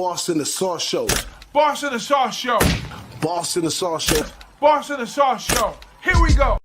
Boss in the Sauce Show. Boss in the Sauce Show. Boss in the Sauce Show. Boss in the Sauce Show. Here we go.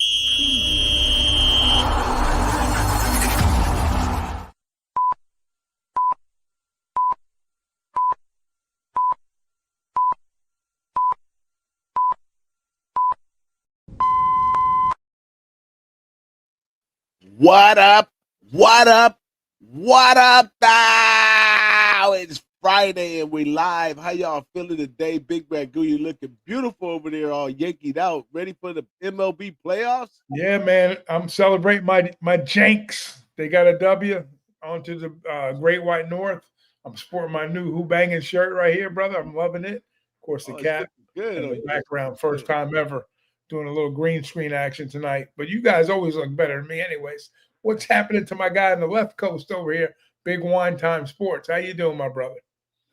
What up? What up? What up now? It's Friday and we live. How y'all feeling today? Big Ragu, you looking beautiful over there, all yankied out, ready for the MLB playoffs? Yeah, man. I'm celebrating my Janks. They got a W onto the Great White North. I'm sporting my new Who-Bangin shirt right here, brother. I'm loving it. Of course, the cap good in the background. First time ever doing a little green screen action tonight. But you guys always look better than me anyways. What's happening to my guy on the left coast over here? Big Wine Time Sports. How you doing, my brother?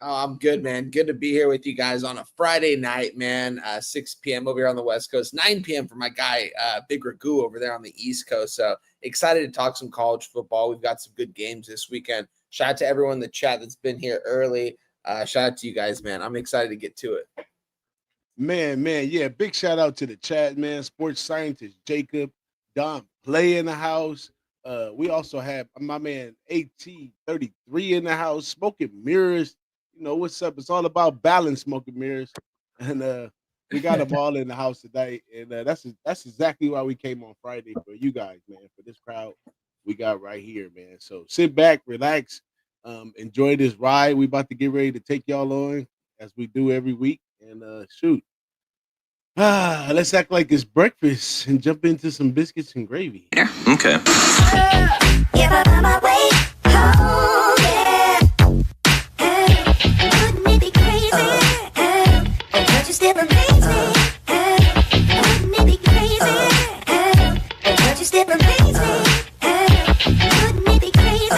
Oh, I'm good, man. Good to be here with you guys on a Friday night, man. 6 p.m. over here on the West Coast, 9 p.m. for my guy, Big Ragu over there on the East Coast. So excited to talk some college football. We've got some good games this weekend. Shout out to everyone in the chat that's been here early. Shout out to you guys, man. I'm excited to get to it. Man, yeah. Big shout out to the chat, man. Sports scientist Jacob, Don Play in the house. We also have my man AT33 in the house, Smoking Mirrors. You know what's up? It's all about balance, Smoking Mirrors, and we got them all in the house tonight. And that's exactly why we came on Friday for you guys, man. For this crowd we got right here, man. So sit back, relax, enjoy this ride. We about to get ready to take y'all on as we do every week, and shoot. Let's act like it's breakfast and jump into some biscuits and gravy. Okay. If I find my way home, yeah. Wouldn't it be crazy? Don't you still amaze me? Wouldn't it be crazy? Don't you still amaze me? Wouldn't it be crazy?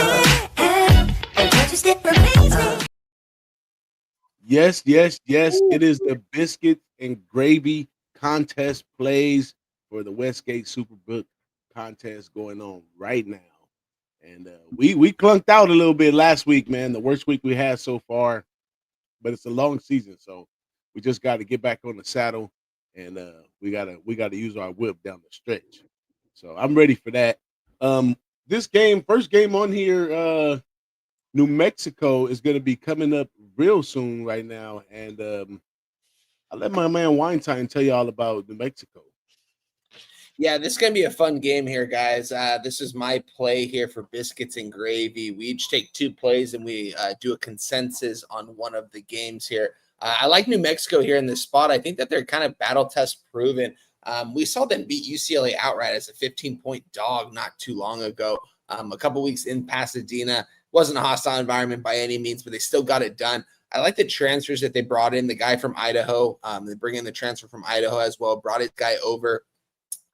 Don't you still amaze me? Yes. It is the biscuit and gravy contest plays for the Westgate Superbook contest going on right now. And we clunked out a little bit last week, man. The worst week we had so far, but it's a long season, so we just got to get back on the saddle, and we gotta use our whip down the stretch. So I'm ready for that. This game, first game on here, New Mexico is going to be coming up real soon right now, and I'll let my man Weinstein tell you all about New Mexico. Yeah, this is going to be a fun game here, guys. This is my play here for biscuits and gravy. We each take two plays, and we do a consensus on one of the games here. I like New Mexico here in this spot. I think that they're kind of battle test proven. We saw them beat UCLA outright as a 15-point dog not too long ago. A couple weeks in Pasadena. Wasn't a hostile environment by any means, but they still got it done. I like the transfers that they brought in. The guy from Idaho, they bring in the transfer from Idaho as well, brought his guy over.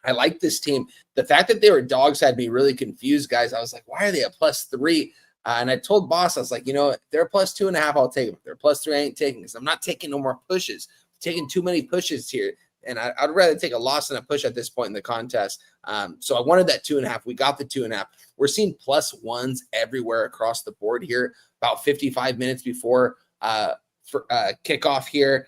I like this team. The fact that they were dogs had me really confused, guys. I was like, why are they a +3? And I told Boss, I was like, if they're a +2.5, I'll take them. If they're a +3, I ain't taking this. I'm not taking no more pushes. I'm taking too many pushes here. And I'd rather take a loss than a push at this point in the contest. So I wanted that 2.5. We got the 2.5. We're seeing +1s everywhere across the board here, about 55 minutes before kickoff here.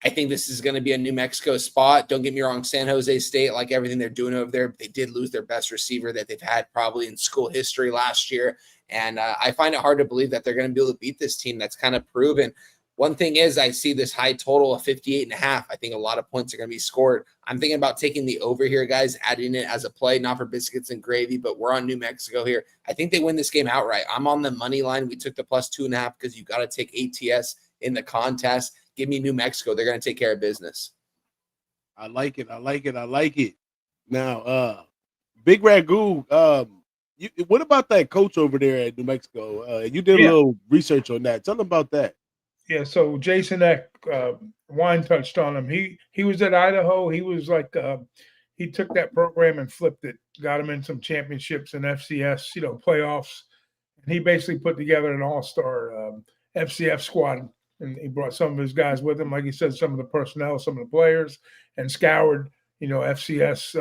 I think this is going to be a New Mexico spot. Don't get me wrong, San Jose State, like everything they're doing over there, they did lose their best receiver that they've had probably in school history last year. And I find it hard to believe that they're going to be able to beat this team that's kind of proven. One thing is I see this high total of 58.5. I think a lot of points are going to be scored. I'm thinking about taking the over here, guys, adding it as a play, not for biscuits and gravy, but we're on New Mexico here. I think they win this game outright. I'm on the money line. We took the +2.5 because you got to take ATS in the contest. Give me New Mexico. They're going to take care of business. I like it. Now, Big Ragu, what about that coach over there at New Mexico? You did a little research on that. Tell them about that. Yeah, so Jason Eck, Wine touched on him. He was at Idaho. He was like he took that program and flipped it, got him in some championships and FCS, playoffs. And he basically put together an all-star FCF squad. And he brought some of his guys with him, like he said, some of the personnel, some of the players, and scoured, FCS,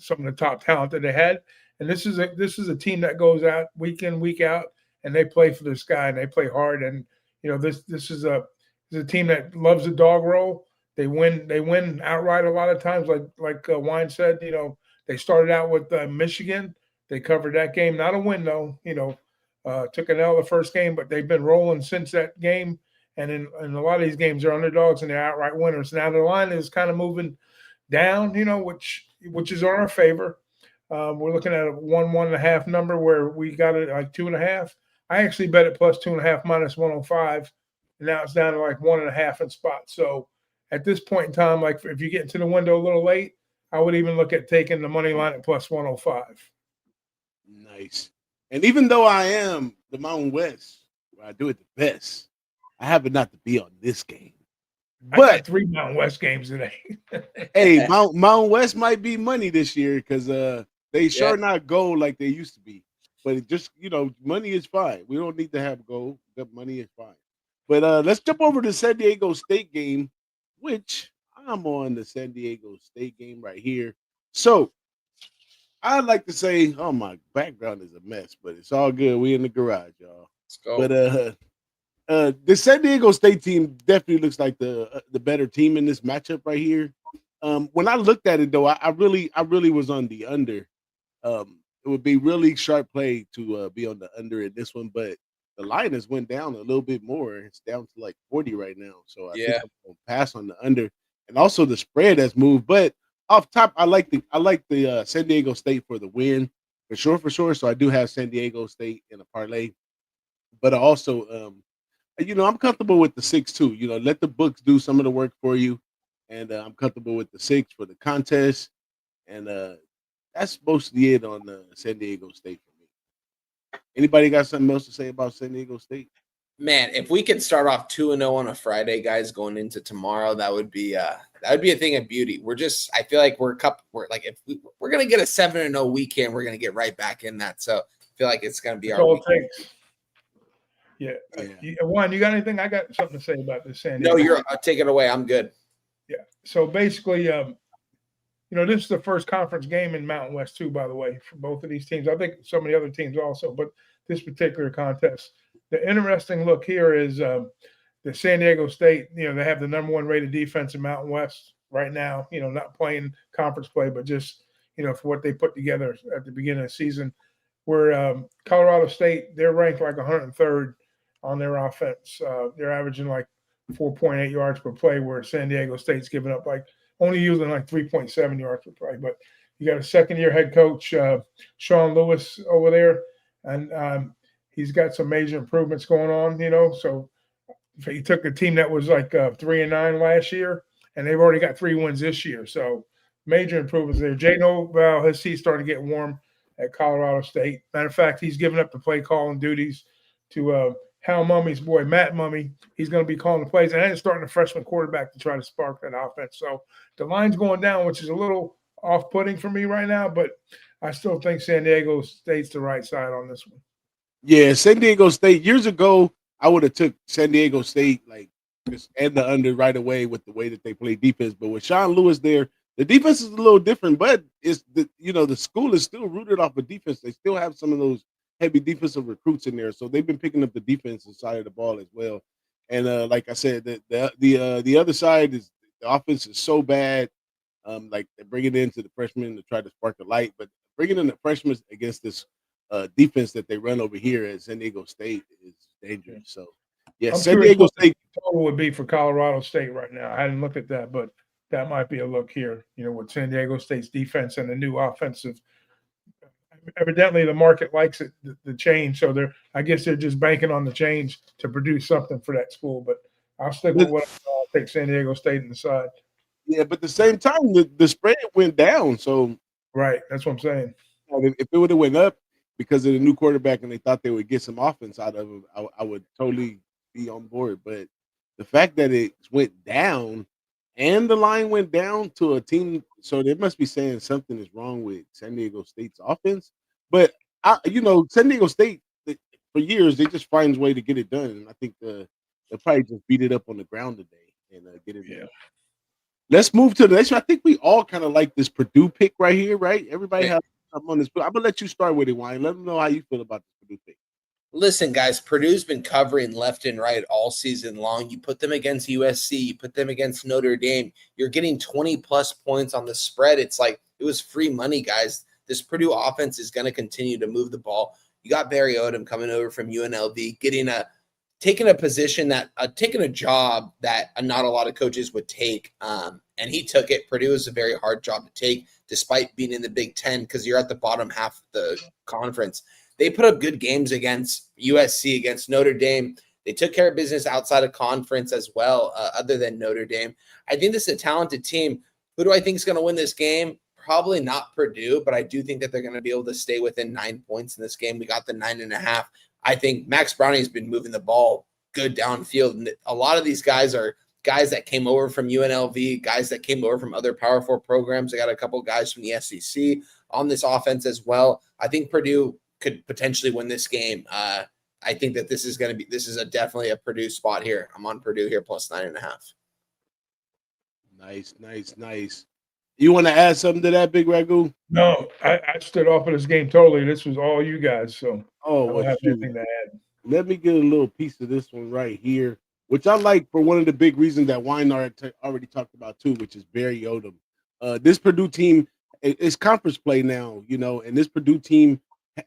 some of the top talent that they had. And this is a team that goes out week in, week out, and they play for this guy, and they play hard. And This is a team that loves the dog roll. They win outright a lot of times. Like Wine said, they started out with Michigan. They covered that game, not a win though. Took an L the first game, but they've been rolling since that game. And in a lot of these games, they're underdogs and they're outright winners. Now the line is kind of moving down, which is in our favor. We're looking at a 1.5 number where we got it like 2.5. I actually bet it plus 2.5 minus 105, and now it's down to like 1.5 in spots. So at this point in time, like if you get into the window a little late, I would even look at taking the money line at plus 105. Nice. And even though I am the Mountain West, where I do it the best, I happen not to be on this game. I got But 3 Mountain West games today. hey, Mountain West might be money this year because they sure not gold like they used to be. But it just, money is fine. We don't need to have gold. But money is fine. But let's jump over to San Diego State game, which I'm on the San Diego State game right here. So I'd like to say, oh, my background is a mess, but it's all good. We in the garage, y'all. Let's go. But the San Diego State team definitely looks like the better team in this matchup right here. When I looked at it though, I really was on the under. It would be really sharp play to be on the under in this one, but the line has went down a little bit more. It's down to like 40 right now, so I think I'm gonna pass on the under, and also the spread has moved. But off top, I like the San Diego State for the win for sure. So I do have San Diego State in a parlay, but I also I'm comfortable with the 6-2. Let the books do some of the work for you, and I'm comfortable with the 6 for the contest, and that's mostly it on San Diego State for me. Anybody got something else to say about San Diego State? Man, if we could start off 2-0 on a Friday, guys, going into tomorrow, that would be a thing of beauty. I feel like we're like if we're gonna get a 7-0 weekend, we're gonna get right back in that. So I feel like it's gonna be our weekend. Yeah. Juan, you got anything? I got something to say about this San Diego. No, you're take it away. I'm good. Yeah. So basically, this is the first conference game in Mountain West too, by the way, for both of these teams. I think some of the other teams also, but this particular contest. The interesting look here is the San Diego State, they have the number 1 rated defense in Mountain West right now, not playing conference play, but just, for what they put together at the beginning of the season. Where Colorado State, they're ranked like 103rd on their offense. They're averaging like 4.8 yards per play, where San Diego State's giving up only using like 3.7 yards per play. But you got a second-year head coach, Sean Lewis, over there, and he's got some major improvements going on. So he took a team that was like 3-9 last year, and they've already got 3 wins this year. So major improvements there. Jay Novell, his seat's starting to get warm at Colorado State. Matter of fact, he's given up the play calling duties to Hal Mummy's boy, Matt Mummy. He's going to be calling the plays, and then starting a freshman quarterback to try to spark that offense. So the line's going down, which is a little off-putting for me right now, but I still think San Diego State's the right side on this one. Yeah, San Diego State. Years ago, I would have took San Diego State just and the under right away with the way that they play defense. But with Sean Lewis there, the defense is a little different, but it's the school is still rooted off of defense. They still have some of those heavy defensive recruits in there, so they've been picking up the defensive side of the ball as well. And like I said, the other side is the offense is so bad. Like they're bringing it into the freshmen to try to spark the light, but bringing in the freshmen against this defense that they run over here at San Diego State is dangerous. So yeah, San Diego State total would be for Colorado State right now. I hadn't looked at that, but that might be a look here, with San Diego State's defense and the new offensive. Evidently, the market likes it, the change. So I guess they're just banking on the change to produce something for that school. But I'll stick with what I'll take San Diego State in the side. Yeah, but at the same time, the spread went down. So right, that's what I'm saying. If it would have went up because of the new quarterback and they thought they would get some offense out of him, I would totally be on board. But the fact that it went down and the line went down to a team, so they must be saying something is wrong with San Diego State's offense. But San Diego State for years they just finds a way to get it done, and I think they'll probably just beat it up on the ground today and get it done. Let's move to the next one. I think we all kind of like this Purdue pick right here, right? Everybody has something on this. But I'm gonna let you start with it, Wayne. Let them know how you feel about this Purdue pick. Listen, guys, Purdue's been covering left and right all season long. You put them against USC, you put them against Notre Dame, you're getting 20-plus points on the spread. It's like it was free money, guys. This Purdue offense is going to continue to move the ball. You got Barry Odom coming over from UNLV, taking a position that taking a job that not a lot of coaches would take, and he took it. Purdue is a very hard job to take, despite being in the Big Ten, because you're at the bottom half of the conference. They put up good games against USC, against Notre Dame. They took care of business outside of conference as well, other than Notre Dame. I think this is a talented team. Who do I think is going to win this game? Probably not Purdue, but I do think that they're going to be able to stay within 9 points in this game. We got the 9.5. I think Max Browning's been moving the ball good downfield. And a lot of these guys are guys that came over from UNLV, guys that came over from other Power 4 programs. I got a couple guys from the SEC on this offense as well. I think Purdue could potentially win this game. I think that this is definitely a Purdue spot here. I'm on Purdue here plus 9.5. Nice. You want to add something to that, Big Ragu? No, I stood off of this game totally. This was all you guys, so I don't have shoot. anything to add. Let me get a little piece of this one right here, which I like for one of the big reasons that Weinar already talked about too, which is Barry Odom. This Purdue team is conference play now, and this Purdue team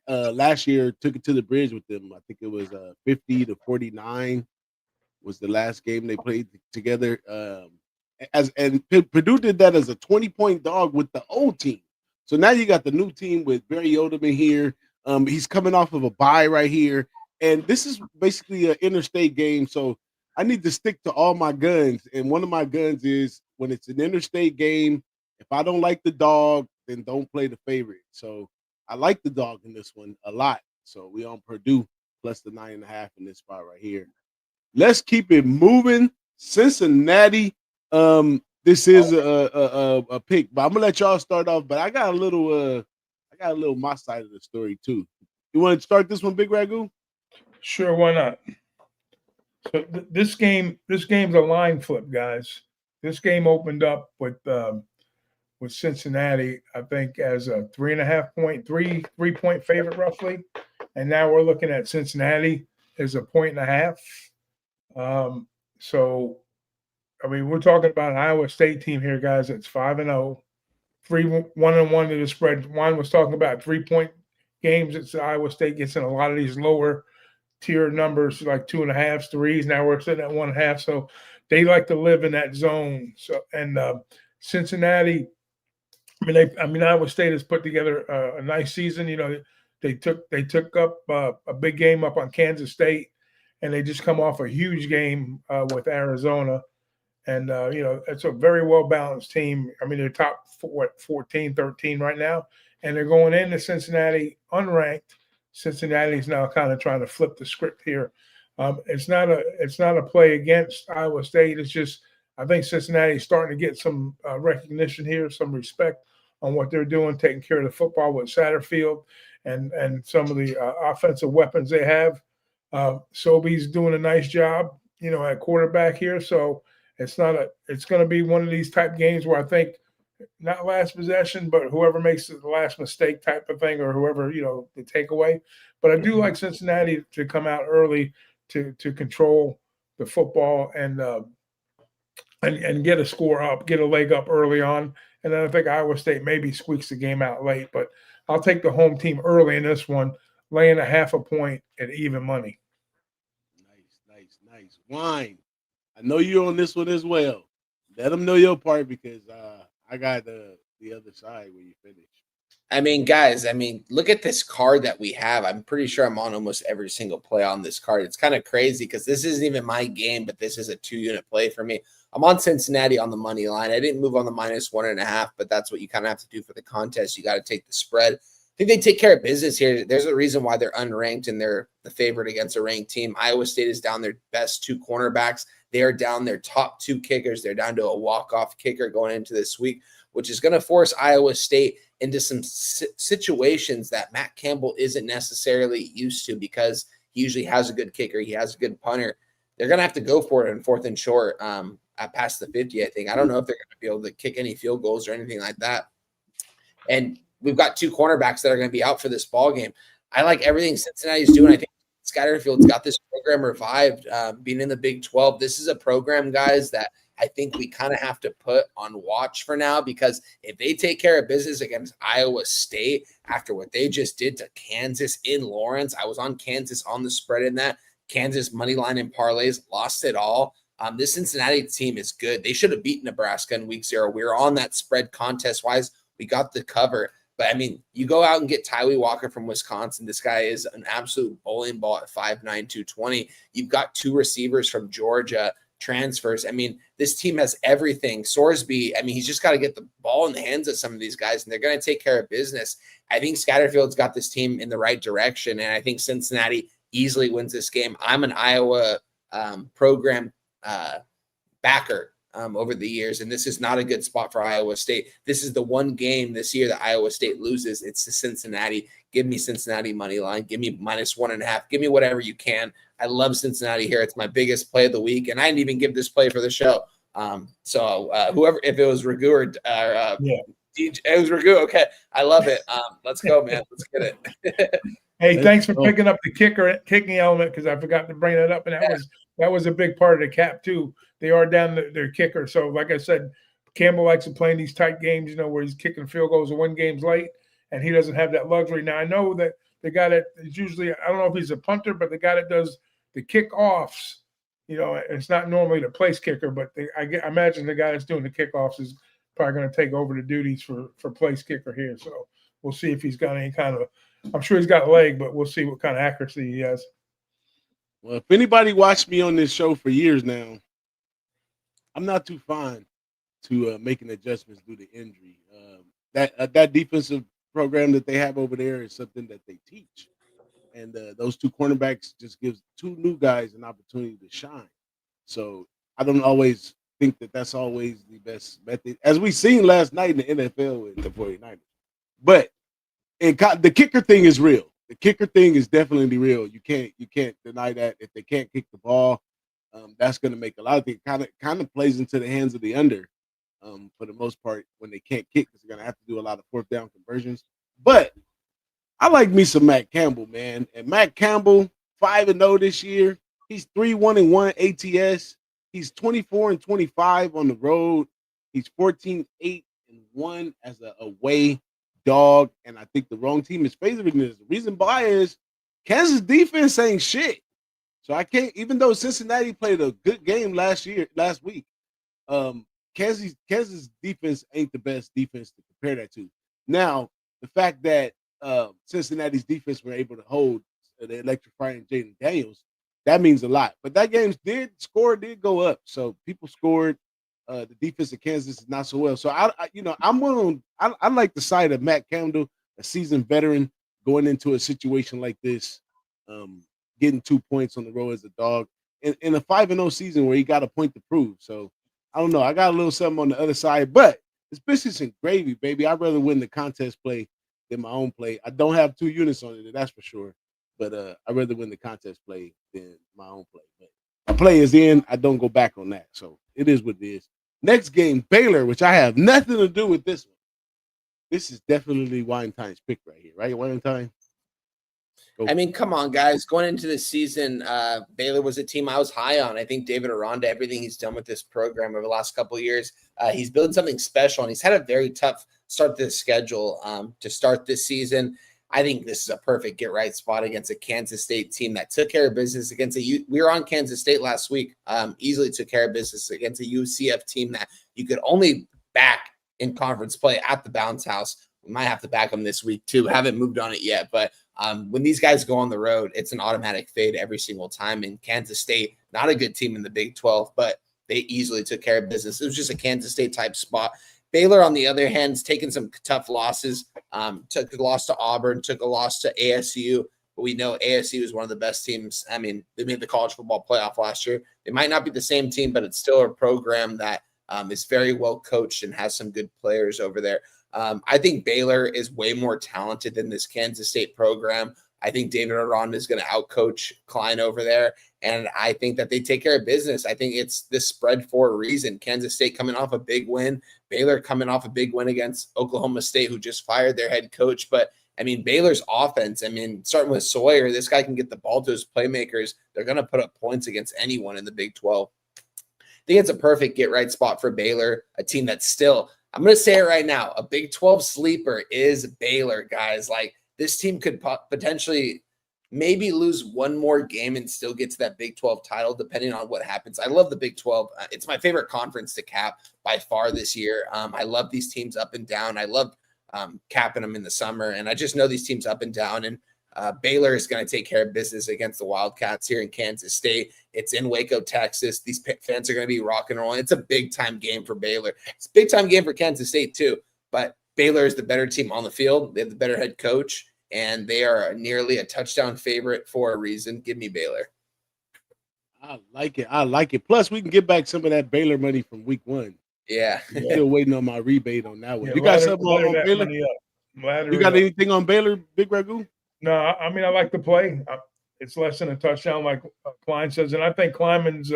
last year took it to the bridge with them. I think it was 50-49 was the last game they played together. And Purdue did that as a 20-point dog with the old team. So now you got the new team with Barry Odom in here. He's coming off of a bye right here. And this is basically an interstate game. So I need to stick to all my guns. And one of my guns is when it's an interstate game, if I don't like the dog, then don't play the favorite. So I like the dog in this one a lot. So we on Purdue plus the 9.5 in this spot right here. Let's keep it moving. Cincinnati. This is a pick, but I'm gonna let y'all start off. But I got a little my side of the story too. You want to start this one, Big Ragu? Sure, why not? So this game's a line flip, guys. This game opened up with Cincinnati, I think, as a 3.5 point, three-point favorite roughly, and now we're looking at Cincinnati as a 1.5. So, I mean, we're talking about an Iowa State team here, guys. It's 5-0, 1-1 to the spread. Juan was talking about 3-point games. It's Iowa State gets in a lot of these lower tier numbers, like 2.5s, 3s. Now we're sitting at 1.5. So they like to live in that zone. So and Cincinnati, Iowa State has put together a nice season. They took up a big game up on Kansas State, and they just come off a huge game with Arizona. And, it's a very well-balanced team. I mean, they're top 14, 13 right now, and they're going into Cincinnati unranked. Cincinnati's now kind of trying to flip the script here. It's not a play against Iowa State. It's just I think Cincinnati's starting to get some recognition here, some respect on what they're doing, taking care of the football with Satterfield and some of the offensive weapons they have. Sobey's doing a nice job, at quarterback here. So it's going to be one of these type games where I think not last possession, but whoever makes the last mistake type of thing, or whoever, the takeaway. But I do like Cincinnati to come out early to control the football and get a score up, get a leg up early on. And then I think Iowa State maybe squeaks the game out late, but I'll take the home team early in this one, laying 0.5 point at even money. Nice. Wine. I know you're on this one as well. Let them know your part because I got the other side where you finish. Guys, look at this card that we have. I'm pretty sure I'm on almost every single play on this card. It's kind of crazy because this isn't even my game, but this is a 2-unit play for me. I'm on Cincinnati on the money line. I didn't move on the -1.5, but that's what you kind of have to do for the contest. You got to take the spread. I think they take care of business here. There's a reason why they're unranked and they're the favorite against a ranked team. Iowa State is down their best 2 cornerbacks. They are down their top 2 kickers. They're down to a walk-off kicker going into this week, which is going to force Iowa State into some situations that Matt Campbell isn't necessarily used to because he usually has a good kicker. He has a good punter. They're going to have to go for it in 4th and short at past the 50, I think. I don't know if they're going to be able to kick any field goals or anything like that. And we've got 2 cornerbacks that are going to be out for this ball game. I like everything Cincinnati's doing. I think Scatterfield's got this program revived, being in the Big 12. This is a program, guys, that I think we kind of have to put on watch for now, because if they take care of business against Iowa State after what they just did to Kansas in Lawrence, I was on Kansas on the spread in that. Kansas money line and parlays, lost it all. This Cincinnati team is good. They should have beaten Nebraska in week 0. We were on that spread contest-wise. We got the cover. But, I mean, you go out and get Tyree Walker from Wisconsin. This guy is an absolute bowling ball at 5'9", 220. You've got 2 receivers from Georgia, transfers. I mean, this team has everything. Sorsby, I mean, he's just got to get the ball in the hands of some of these guys, and they're going to take care of business. I think Scatterfield's got this team in the right direction, and I think Cincinnati easily wins this game. I'm an Iowa program backer over the years, and this is not a good spot for Iowa State. This is the one game this year that Iowa State loses. It's to Cincinnati. Give me Cincinnati money line. Give me -1.5. Give me whatever you can. I love Cincinnati here. It's my biggest play of the week, and I didn't even give this play for the show. Whoever, if it was Ragu or DJ, it was Ragu. Okay, I love it. Let's go, man. Let's get it. Hey, thanks for picking up the kicking element, because I forgot to bring that up, and that was a big part of the cap too. They are down their kicker, so like I said, Campbell likes to play in these tight games, where he's kicking field goals and win games late, and he doesn't have that luxury. Now I know that the guy that is usually, I don't know if he's a punter, but the guy that does the kickoffs, it's not normally the place kicker, but I imagine the guy that's doing the kickoffs is probably going to take over the duties for place kicker here. So we'll see if he's got any kind of. I'm sure he's got a leg, but we'll see what kind of accuracy he has. Well, if anybody watched me on this show for years now, I'm not too fond to making adjustments due to injury. That defensive program that they have over there is something that they teach. And those 2 cornerbacks just gives 2 new guys an opportunity to shine. So I don't always think that that's always the best method, as we seen last night in the NFL with the 49ers. But the kicker thing is real. The kicker thing is definitely real. You can't deny that. If they can't kick the ball, that's going to make a lot of things kind of plays into the hands of the under for the most part when they can't kick, because they're going to have to do a lot of 4th down conversions. But I like me some Matt Campbell, man. And Matt Campbell, 5-0 this year. He's 3-1-1 ATS. He's 24-25 on the road. He's 14-8-1 as a away dog. And I think the wrong team is favoring this. The reason why is Kansas defense ain't shit. So I can't, even though Cincinnati played a good game last week, Kansas defense ain't the best defense to compare that to. Now, the fact that Cincinnati's defense were able to hold the electrifying Jaden Daniels, that means a lot. But that game did go up. So people scored. The defense of Kansas is not so well. So I like the side of Matt Campbell, a seasoned veteran, going into a situation like this, getting 2 points on the road as a dog in a 5-0 season where he got a point to prove. So I don't know. I got a little something on the other side, but it's biscuits and gravy, baby. I'd rather win the contest play than my own play. I don't have 2 units on it, that's for sure. But I'd rather win the contest play than my own play. But my play is in. I don't go back on that. So it is what it is. Next game, Baylor, which I have nothing to do with this one. This is definitely Weinstein's pick right here, right, Weinstein? I mean, come on, guys. Going into the season, Baylor was a team I was high on. I think David Aranda, everything he's done with this program over the last couple of years, he's building something special, and he's had a very tough start to the schedule to start this season. I think this is a perfect get-right spot against a Kansas State team that took care of business against we were on Kansas State last week, easily took care of business against a UCF team that you could only back in conference play at the Bounce House. We might have to back them this week, too. Haven't moved on it yet, but when these guys go on the road, it's an automatic fade every single time. And Kansas State, not a good team in the Big 12, but they easily took care of business. It was just a Kansas State type spot. Baylor, on the other hand, has taken some tough losses. Took a loss to Auburn, took a loss to ASU. But we know ASU is one of the best teams. I mean, they made the college football playoff last year. They might not be the same team, but it's still a program that is very well coached and has some good players over there. I think Baylor is way more talented than this Kansas State program. I think David Aranda is going to outcoach Klein over there, and I think that they take care of business. I think it's this spread for a reason. Kansas State coming off a big win, Baylor coming off a big win against Oklahoma State, who just fired their head coach. But I mean, Baylor's offense, I mean, starting with Sawyer, this guy can get the ball to his playmakers. They're going to put up points against anyone in the Big 12. I think it's a perfect get-right spot for Baylor, a team that's still, I'm going to say it right now, a Big 12 sleeper is Baylor, guys. Like, this team could potentially maybe lose one more game and still get to that Big 12 title, depending on what happens. I love the Big 12. It's my favorite conference to cap by far this year. I love these teams up and down. I love capping them in the summer, and I just know these teams up and down, and Baylor is going to take care of business against the Wildcats here in Kansas State. It's in Waco, Texas. These fans are going to be rock and rolling. It's a big-time game for Baylor. It's a big-time game for Kansas State too, but Baylor is the better team on the field. They have the better head coach, and they are nearly a touchdown favorite for a reason. Give me Baylor. I like it. I like it. Plus, we can get back some of that Baylor money from week 1. Yeah. Still waiting on my rebate on that one. Yeah, You got something on Baylor? You got anything on Baylor, Big Ragu? No, I mean, I like the play. It's less than a touchdown, like Klein says, and I think Kleinman's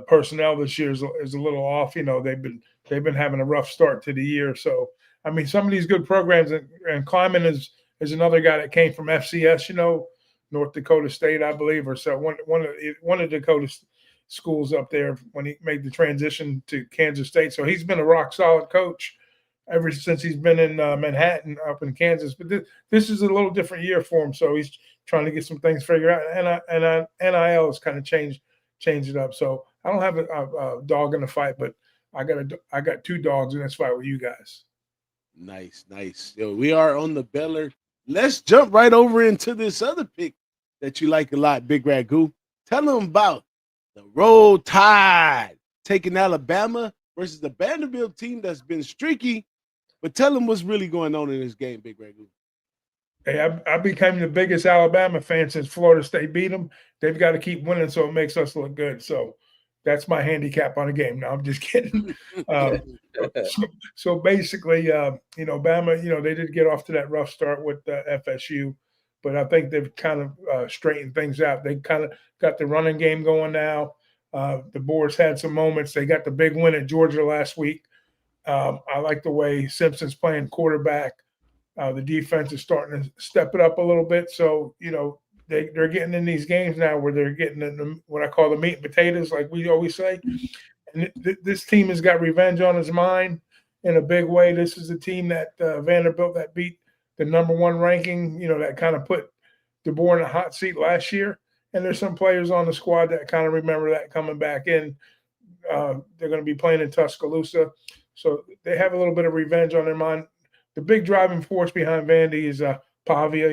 personnel this year is a little off. You know, they've been having a rough start to the year. So, I mean, some of these good programs, and Kleinman is another guy that came from FCS. You know, North Dakota State, I believe, or so one of Dakota schools up there when he made the transition to Kansas State. So he's been a rock solid coach ever since he's been in Manhattan up in Kansas. But this is a little different year for him. So he's trying to get some things figured out. And NIL has kind of changed it up. So I don't have a dog in the fight, but I got 2 dogs in this fight with you guys. Nice. Yo, we are on the Baylor. Let's jump right over into this other pick that you like a lot, Big Ragu. Tell them about the Roll Tide taking Alabama versus the Vanderbilt team that's been streaky. But tell them what's really going on in this game, Big Ragu. Hey, I became the biggest Alabama fan since Florida State beat them. They've got to keep winning so it makes us look good. So that's my handicap on the game. No, I'm just kidding. So basically, Bama, they did get off to that rough start with FSU, but I think they've kind of straightened things out. They kind of got the running game going now. The Boars had some moments. They got the big win at Georgia last week. I like the way Simpson's playing quarterback. The defense is starting to step it up a little bit. So, they're getting in these games now where they're getting in what I call the meat and potatoes, like we always say. And this team has got revenge on his mind in a big way. This is a team that Vanderbilt that beat the number 1 ranking, that kind of put DeBoer in a hot seat last year. And there's some players on the squad that kind of remember that coming back in. They're going to be playing in Tuscaloosa. So they have a little bit of revenge on their mind. The big driving force behind Vandy is Pavia.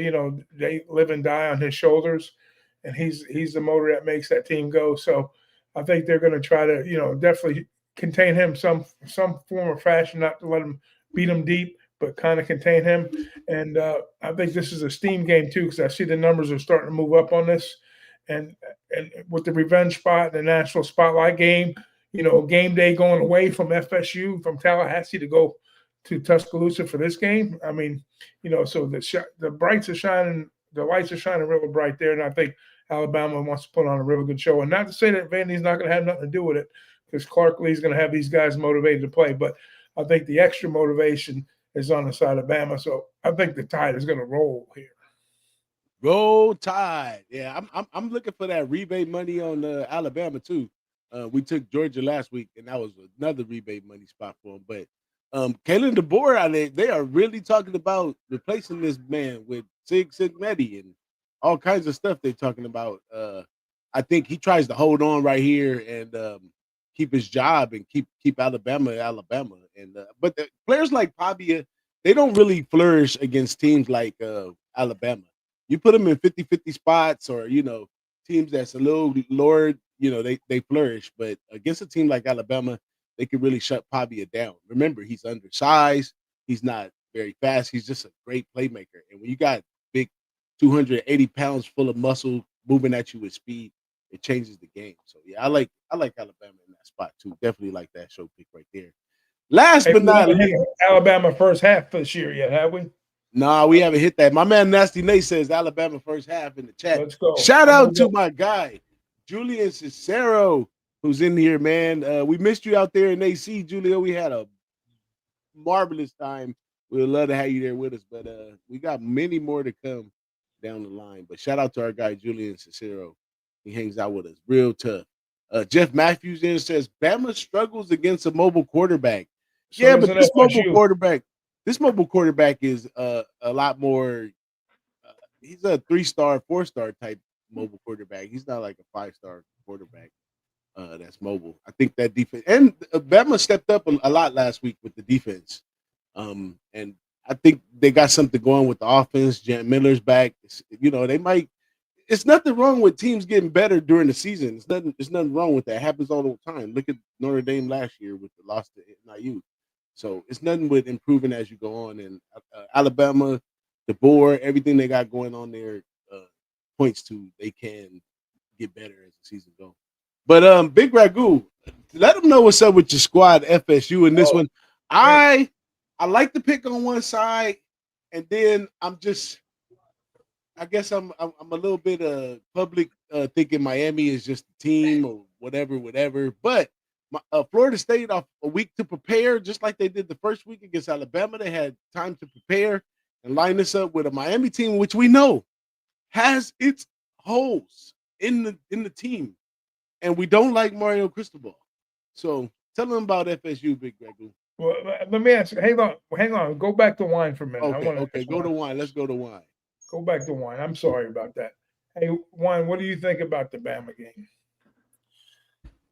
They live and die on his shoulders, and he's the motor that makes that team go. So I think they're going to try to, definitely contain him some form of fashion, not to let him beat him deep, but kind of contain him. And I think this is a steam game too, because I see the numbers are starting to move up on this. And with the revenge spot, the national spotlight game, game day going away from FSU, from Tallahassee to go to Tuscaloosa for this game. I mean, so the lights are shining really bright there, and I think Alabama wants to put on a really good show. And not to say that Vandy's not going to have nothing to do with it, because Clark Lee's going to have these guys motivated to play. But I think the extra motivation is on the side of Bama. So I think the Tide is going to roll here. Roll Tide. Yeah, I'm looking for that rebate money on Alabama too. We took Georgia last week, and that was another rebate money spot for them. But Kalen DeBoer, they are really talking about replacing this man with Sig Signetti and all kinds of stuff they're talking about. I think he tries to hold on right here and keep his job and keep Alabama. And but the players like Pavia, they don't really flourish against teams like Alabama. You put them in 50-50 spots or, teams that's a little lower, they flourish. But against a team like Alabama, they can really shut Pavia down. Remember, he's undersized. He's not very fast. He's just a great playmaker. And when you got big 280 pounds full of muscle moving at you with speed, it changes the game. So, yeah, I like Alabama in that spot, too. Definitely like that show pick right there. Last but not least, Alabama first half this year yet, have we? Nah, we haven't hit that. My man Nasty Nate says Alabama first half in the chat. Let's go. Shout out to my guy, Julian Cicero, who's in here, man. We missed you out there in AC, Julio. We had a marvelous time We'd love to have you there with us, but we got many more to come down the line. But shout out to our guy Julian Cicero. He hangs out with us real tough. Jeff Matthews in says Bama struggles against a mobile quarterback. So Yeah, but doesn't this mobile FSU. quarterback is a lot more. He's a 3-star, 4-star type mobile quarterback. He's not like a 5-star quarterback. That's mobile. I think that defense and Bama stepped up a lot last week with the defense. And I think they got something going with the offense. Jan Miller's back. They might. It's nothing wrong with teams getting better during the season. It's nothing wrong with that. It happens all the time. Look at Notre Dame last year with the loss to NIU. So it's nothing with improving as you go on. And Alabama, the board, everything they got going on there points to they can get better as the season goes. But Big Ragu, let them know what's up with your squad, FSU, in this one. I like to pick on one side, and then I guess I'm a little bit public thinking Miami is just a team or whatever. But Florida State off a week to prepare, just like they did the first week against Alabama. They had time to prepare and line this up with a Miami team, which we know has its holes in the team, and we don't like Mario Cristobal. So tell them about FSU, Big Ragu. Well, let me ask. Hang on. Go back to wine for a minute. Okay. Go to wine. Let's go to wine. Go back to wine. I'm sorry about that. Hey, wine. What do you think about the Bama game?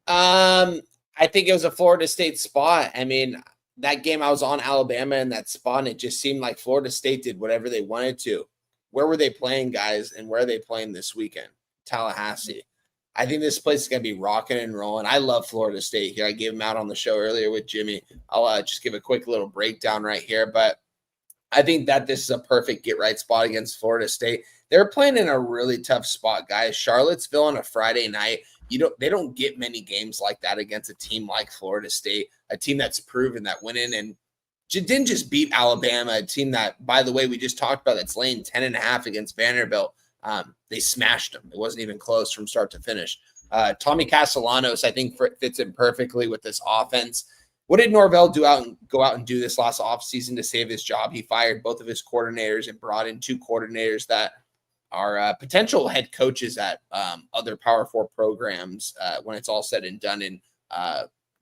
I think it was a Florida State spot. I mean, that game I was on Alabama in that spot, and it just seemed like Florida State did whatever they wanted to. Where were they playing, guys? And where are they playing this weekend? Tallahassee. I think this place is going to be rocking and rolling. I love Florida State here. I gave them out on the show earlier with Jimmy. I'll just give a quick little breakdown right here. But I think that this is a perfect get-right spot against Florida State. They're playing in a really tough spot, guys. Charlottesville on a Friday night. They don't get many games like that against a team like Florida State, a team that's proven that went in and didn't just beat Alabama, a team that, by the way, we just talked about that's laying 10.5 against Vanderbilt. They smashed them. It wasn't even close from start to finish. Tommy Castellanos, I think, fits in perfectly with this offense. What did Norvell go out and do this last offseason to save his job? He fired both of his coordinators and brought in 2 coordinators that are potential head coaches at other Power 4 programs when it's all said and done in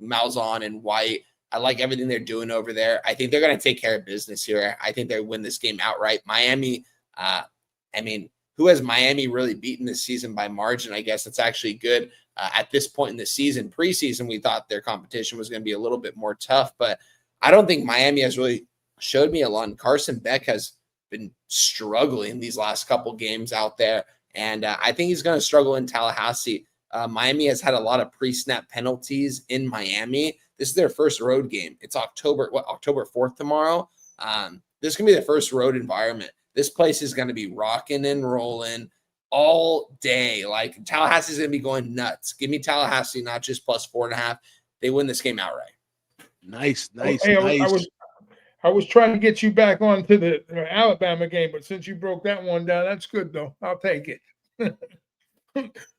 Malzahn and White. I like everything they're doing over there. I think they're going to take care of business here. I think they win this game outright. Miami, who has Miami really beaten this season by margin? I guess it's actually good. At this point in the season, preseason, we thought their competition was going to be a little bit more tough, but I don't think Miami has really showed me a lot. And Carson Beck has been struggling these last couple games out there, and I think he's going to struggle in Tallahassee. Miami has had a lot of pre-snap penalties in Miami. This is their first road game. It's October 4th tomorrow. This is going to be the first road environment. This place is going to be rocking and rolling all day. Like, Tallahassee is going to be going nuts. Give me Tallahassee, not just plus 4.5. They win this game outright. Nice. Hey, I was trying to get you back onto the Alabama game, but since you broke that one down, that's good though. I'll take it.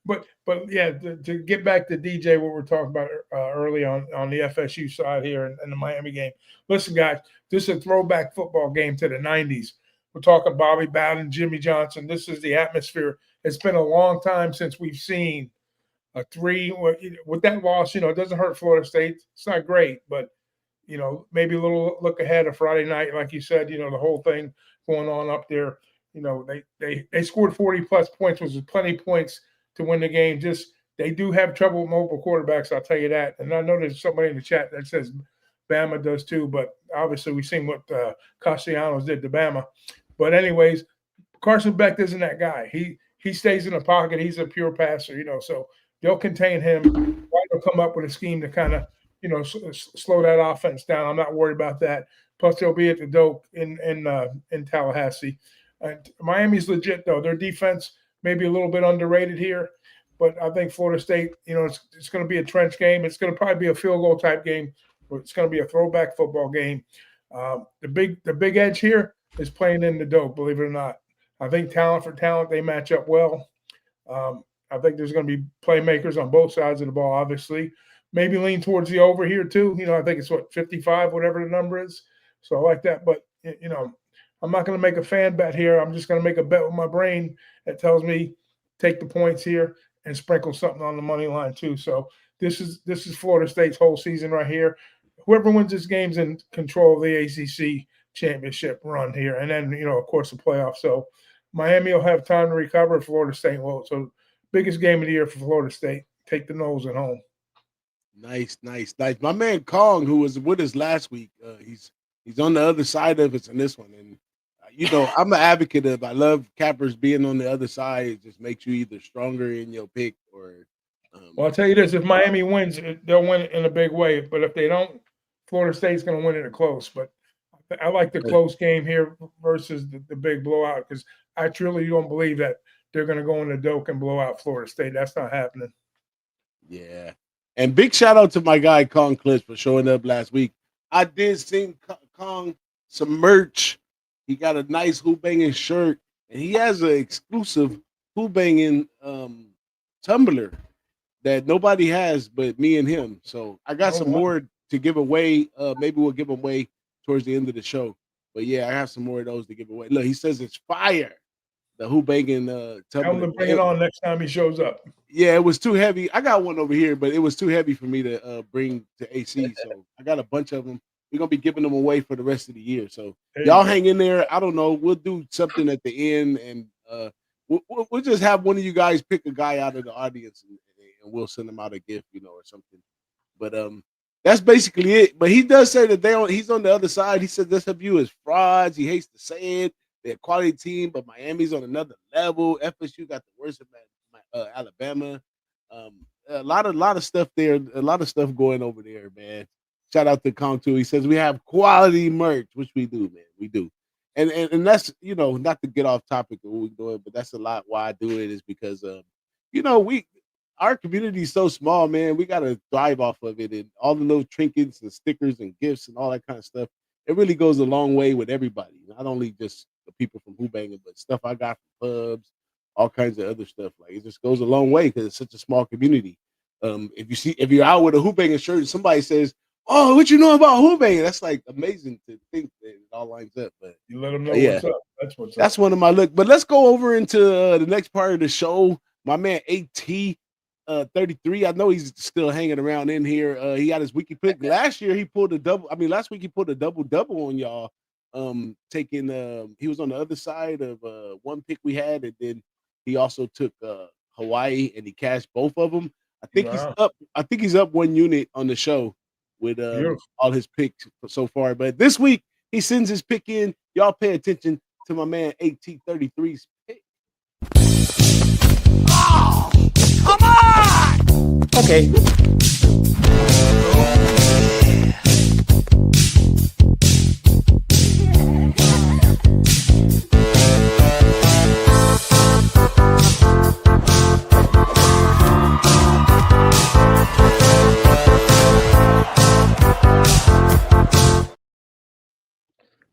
But yeah, to get back to DJ, what we're talking about early on the FSU side here in the Miami game. Listen, guys, this is a throwback football game to the 90s. We're talking Bobby Bowden, Jimmy Johnson. This is the atmosphere. It's been a long time since we've seen a 3 with that loss. It doesn't hurt Florida State. It's not great, but maybe a little look ahead of Friday night, like you said. The whole thing going on up there. They scored 40 plus points, which was plenty of points to win the game. Just they do have trouble with mobile quarterbacks, I'll tell you that. And I know there's somebody in the chat that says Bama does too, but obviously we've seen what Castellanos did to Bama. But anyways, Carson Beck isn't that guy. He stays in the pocket. He's a pure passer, so they'll contain him. They'll come up with a scheme to kind of slow that offense down. I'm not worried about that. Plus, they'll be at the dope in Tallahassee. Miami's legit though. Their defense may be a little bit underrated here, but I think Florida State, it's going to be a trench game. It's going to probably be a field goal type game. But it's going to be a throwback football game. The big edge here is playing in the dope. Believe it or not, I think talent for talent, they match up well. I think there's going to be playmakers on both sides of the ball. Obviously, maybe lean towards the over here too. I think it's 55, whatever the number is. So I like that. But you know, I'm not going to make a fan bet here. I'm just going to make a bet with my brain that tells me take the points here and sprinkle something on the money line too. So this is Florida State's whole season right here. Whoever wins this game's in control of the ACC championship run here, and then of course the playoffs. So Miami will have time to recover. Florida State won't. So biggest game of the year for Florida State. Take the nose at home. Nice. My man Kong, who was with us last week, he's on the other side of us in this one. And I'm an advocate of. I love cappers being on the other side. It just makes you either stronger in your pick or. Well, I'll tell you this: if Miami wins, they'll win it in a big way. But if they don't, Florida State's going to win it close. But I like the close game here versus the big blowout because I truly don't believe that they're going to go in the doke and blow out Florida State. That's not happening. Yeah. And big shout out to my guy Kong Clips for showing up last week. I did send Kong some merch. He got a nice Who-Bangin shirt, and he has an exclusive Who-Bangin tumbler that nobody has but me and him. So I got some more to give away. Maybe we'll give them away towards the end of the show. But yeah, I have some more of those to give away. Look, he says it's fire. The Who-Bangin tumbler. I'm going to bring it on next time he shows up. Yeah, it was too heavy. I got one over here, but it was too heavy for me to bring to AC. So I got a bunch of them. We're going to be giving them away for the rest of the year. So y'all hang in there. I don't know. We'll do something at the end, and we'll just have one of you guys pick a guy out of the audience, and we'll send them out a gift, or something. But that's basically it. But he does say that he's on the other side. He said this view is frauds. He hates to say it. They're a quality team, but Miami's on another level. FSU got the worst of Alabama. A lot of stuff there. A lot of stuff going over there, man. Shout out to Kong too. He says we have quality merch, which we do, man. We do. And that's not to get off topic of what we're doing, but that's a lot why I do it is because our community is so small, man. We gotta thrive off of it, and all the little trinkets and stickers and gifts and all that kind of stuff. It really goes a long way with everybody, not only just the people from Who-Bangin, but stuff I got from pubs, all kinds of other stuff. Like it just goes a long way because it's such a small community. If you're out with a Who-Bangin shirt and somebody says, "Oh, what you know about Who-Bangin?" That's like amazing to think that it all lines up. But you let them know what's up. That's what's up. That's one of my look. But let's go over into the next part of the show. My man AT 33. I know he's still hanging around in here. He got his wiki pick. Last week he pulled a double on y'all. He was on the other side of one pick we had, and then he also took Hawaii and he cashed both of them. I think he's up 1 unit on the show with all his picks so far. But this week he sends his pick in. Y'all pay attention to my man AT33's pick. Oh, come on! Okay.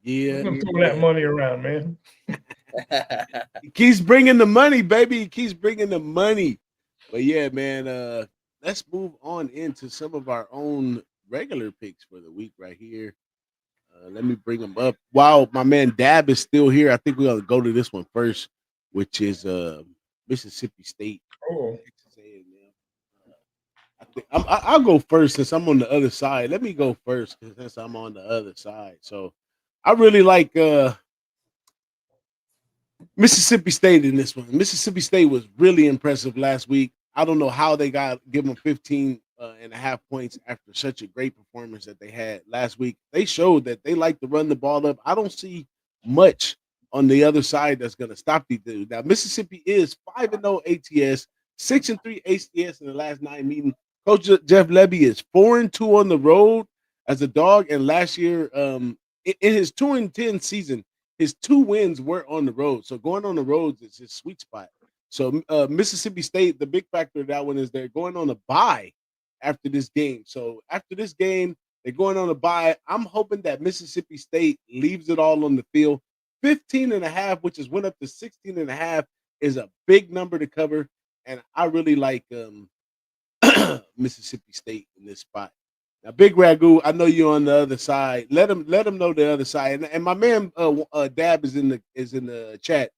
Yeah, throw that money around, man. He keeps bringing the money, baby. He keeps bringing the money. But yeah, man, let's move on into some of our own regular picks for the week right here. Let me bring them up. Wow, my man Dab is still here. I think we're gonna go to this one first, which is Mississippi State. Oh, I'll go first since I'm on the other side. Let me go first since I'm on the other side. So I really like Mississippi State in this one. Mississippi State was really impressive last week. I don't know how they give them 15 and a half points after such a great performance that they had last week. They showed that they like to run the ball up. I don't see much on the other side that's going to stop these dudes. Now, Mississippi is 5-0 ATS, 6-3 ACS in the last 9 meetings. Coach Jeff Lebby is 4-2 on the road as a dog, and last year, in his 2-10 season, his 2 wins were on the road. So going on the roads is his sweet spot. So Mississippi State, the big factor of that one is they're going on a bye after this game. So after this game, they're going on a bye. I'm hoping that Mississippi State leaves it all on the field. 15 and a half, which is went up to 16 and a half, is a big number to cover. And I really like Mississippi State in this spot. Now, Big Ragu, I know you're on the other side. Let him know the other side. And my man Dab is in the chat.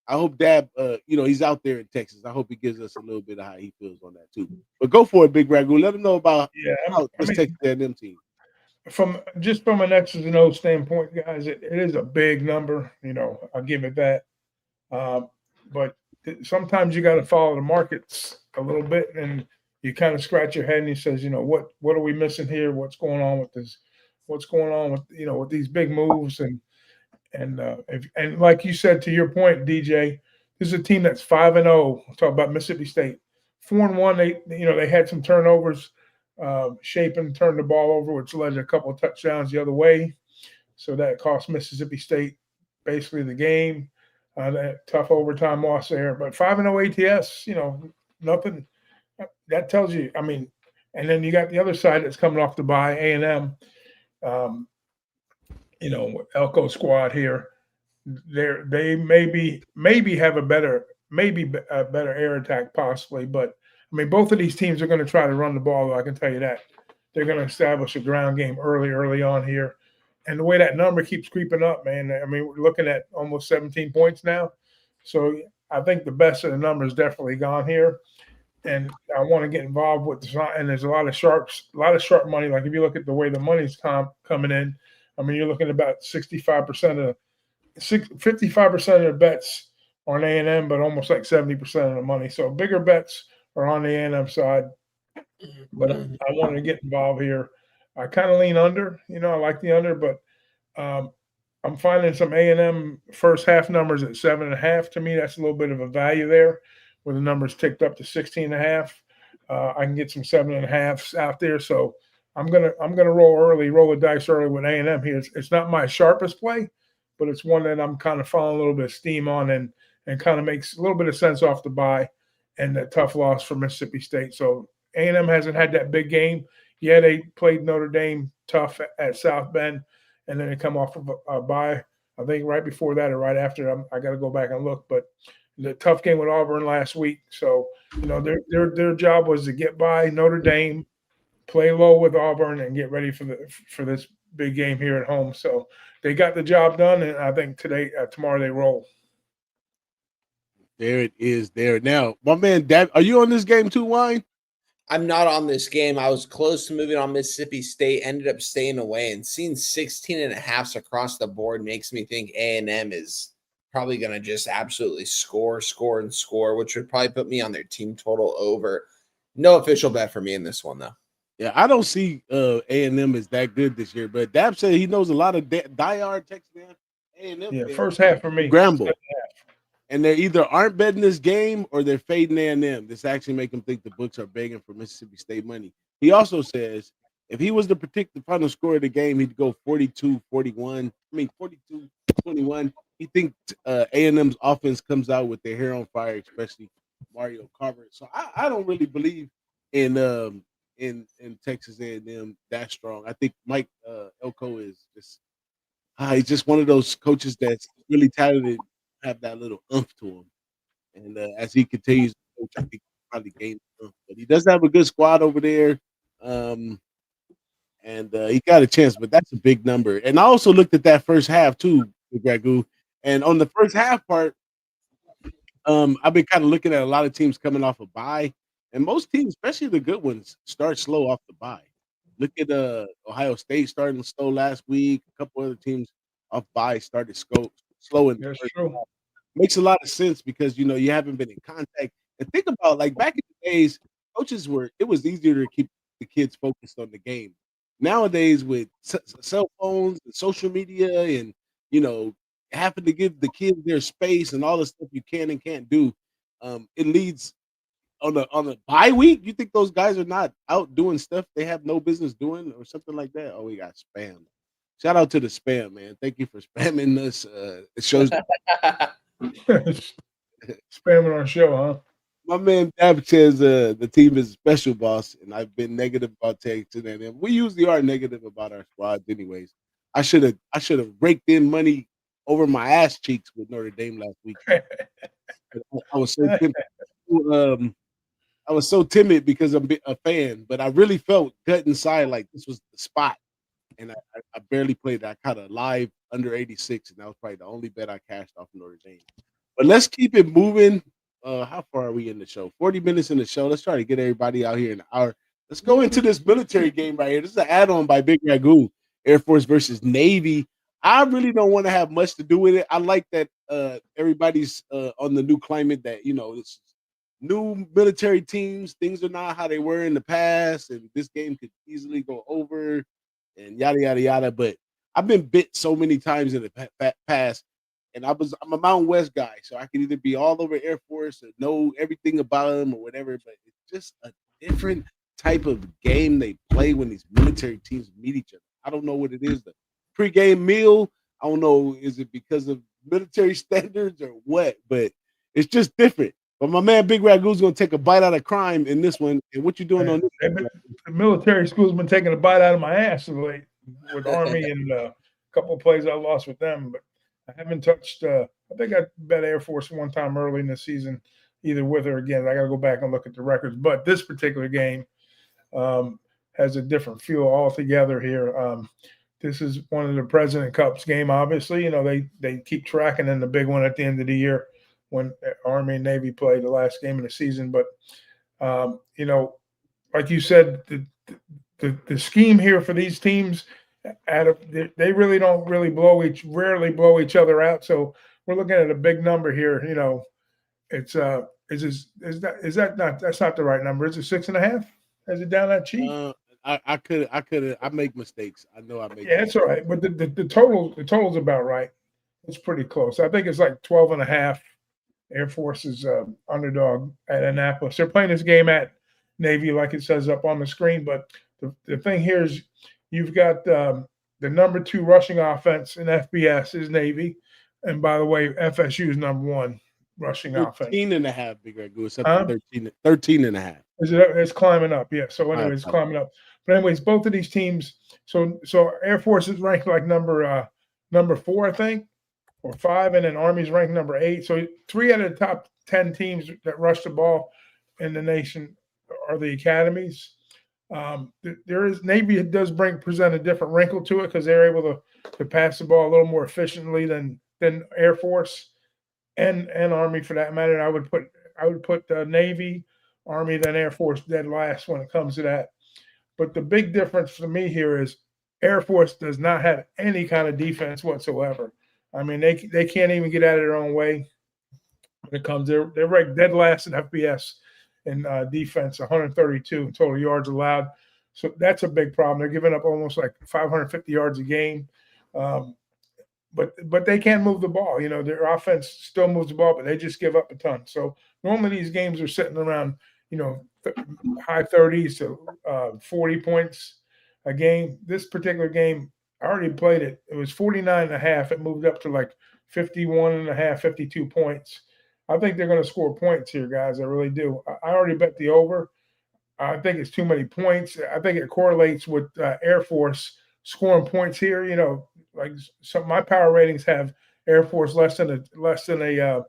I hope Dab, he's out there in Texas. I hope he gives us a little bit of how he feels on that too. But go for it, Big Ragu. Let him know about Yeah, how I this mean, Texas A&M team. from an X's and O's standpoint, guys, it is a big number. I'll give it that. Um, but sometimes you got to follow the markets a little bit, and you kind of scratch your head and you says, what are we missing here? What's going on with this? What's going on with with these big moves? And like you said, to your point, DJ, this is a team that's 5-0. Talk about Mississippi State, 4-1. They had some turnovers. Shapen turned the ball over, which led to a couple of touchdowns the other way. So that cost Mississippi State basically the game. That tough overtime loss there, but 5-0 ATS. Nothing. That tells you. I mean, and then you got the other side that's coming off the bye, A&M. Elko squad here. They maybe have a better air attack possibly, but I mean both of these teams are going to try to run the ball. I can tell you that they're going to establish a ground game early on here, and the way that number keeps creeping up, man. I mean we're looking at almost 17 points now, so I think the best of the number is definitely gone here, and I want to get involved with and there's a lot of sharp money. Like if you look at the way the money's coming in, I mean you're looking at about 65% of 55% of the bets are on A&M, but almost like 70% of the money. So bigger bets are on the A&M side. But I wanted to get involved here. I kind of lean under. I like the under, but I'm finding some A&M first half numbers at 7.5. To me, that's a little bit of a value there, where the numbers ticked up to 16.5. I can get some 7.5s out there. So I'm gonna roll the dice early with A&M here. It's not my sharpest play, but it's one that I'm kind of following a little bit of steam on and kind of makes a little bit of sense off the bye and the tough loss for Mississippi State. So A&M hasn't had that big game. Yeah, they played Notre Dame tough at South Bend, and then they come off of a bye. I think right before that or right after. I got to go back and look, but the tough game with Auburn last week. So their job was to get by Notre Dame, play low with Auburn, and get ready for this big game here at home. So they got the job done, and I think tomorrow they roll. There it is. There now, my man. Dad, are you on this game too, Wine? I'm not on this game. I was close to moving on Mississippi State, ended up staying away, and seeing 16.5s across the board makes me think A&M is probably going to just absolutely score, which would probably put me on their team total over. No official bet for me in this one, though. Yeah, I don't see A&M is that good this year, but Dab said he knows a lot of diehard Texas A&M. Yeah, first half for me. Gramble. And they either aren't betting this game or they're fading A&M. This actually make him think the books are begging for Mississippi State money. He also says if he was to predict the final score of the game, he'd go 42-41. I mean 42-21. He thinks A&M's offense comes out with their hair on fire, especially Mario Carver. So I don't really believe in Texas A&M that strong. I think Mike Elko is just he's just one of those coaches that's really talented, have that little oomph to him. And as he continues to coach, I think he'll probably gain oomph. But he does have a good squad over there. And he got a chance, but that's a big number. And I also looked at that first half too, Gagu. And on the first half part, I've been kind of looking at a lot of teams coming off a bye. And most teams, especially the good ones, start slow off the bye. Look at Ohio State starting slow last week. A couple other teams off bye started slow. And That's true. Makes a lot of sense because you haven't been in contact. And think about like back in the days, it was easier to keep the kids focused on the game. Nowadays, with cell phones and social media, and having to give the kids their space and all the stuff you can and can't do, it leads. On a bye week, you think those guys are not out doing stuff they have no business doing or something like that? Oh, we got spam. Shout out to the spam, man. Thank you for spamming us. It shows spamming our show, huh? My man Dab says the team is a special, boss, and I've been negative about Texas A&M. We usually are negative about our squads, anyways. I should have raked in money over my ass cheeks with Notre Dame last week. I was so tempted. I was so timid because I'm a fan, but I really felt gut inside like this was the spot. And I barely played. I caught a live under 86, and that was probably the only bet I cashed off Notre Dame. But let's keep it moving. How far are we in the show? 40 minutes in the show. Let's try to get everybody out here in an hour. Let's go into this military game right here. This is an add-on by Big Ragu, Air Force versus Navy. I really don't want to have much to do with it. I like that everybody's on the new climate that, it's new military teams. Things are not how they were in the past, and this game could easily go over and yada, yada, yada. But I've been bit so many times in the past. And I'm a Mountain West guy, so I can either be all over Air Force or know everything about them or whatever, but it's just a different type of game they play when these military teams meet each other. I don't know what it is. The pregame meal, I don't know, is it because of military standards or what, but it's just different. But my man Big Ragu's going to take a bite out of crime in this one. And what you doing on this? The military school's been taking a bite out of my ass of late with Army and a couple of plays I lost with them, but I haven't touched. I think I bet Air Force one time early in the season, either with or against. I got to go back and look at the records. But this particular game has a different feel altogether here. This is one of the President Cups game. Obviously, they keep tracking in the big one at the end of the year when Army and Navy play the last game of the season. But like you said, the scheme here for these teams. They really don't rarely blow each other out. So we're looking at a big number here. It's is that not that's not the right number? Is it 6.5? Is it down that cheap? I make mistakes. I know I make. Yeah, it's all right. But the total's about right. It's pretty close. I think it's like 12.5. Air Force is underdog at Annapolis. They're playing this game at Navy, like it says up on the screen. But the thing here is, you've got the number 2 rushing offense in FBS is Navy. And by the way, FSU is number 1 rushing offense. 13.5, Big Ragu. It's up to 13.5. It's climbing up, yeah. So anyway, it's climbing up. But anyways, both of these teams, so Air Force is ranked like number 4, I think, or 5, and then Army's ranked number 8. So 3 out of the top 10 teams that rush the ball in the nation are the academies. Navy does present a different wrinkle to it because they're able to pass the ball a little more efficiently than Air Force and Army for that matter. I would put Navy, Army, then Air Force dead last when it comes to that. But the big difference for me here is Air Force does not have any kind of defense whatsoever. I mean, they can't even get out of their own way when it comes. They're ranked dead last in FBS. In defense, 132 total yards allowed. So that's a big problem. They're giving up almost like 550 yards a game. But they can't move the ball. Their offense still moves the ball, but they just give up a ton. So normally these games are sitting around, high 30s to 40 points a game. This particular game, I already played it. It was 49.5. It moved up to like 51.5, 52 points. I think they're going to score points here, guys. I really do. I already bet the over. I think it's too many points. I think it correlates with Air Force scoring points here. Like my power ratings have Air Force less than a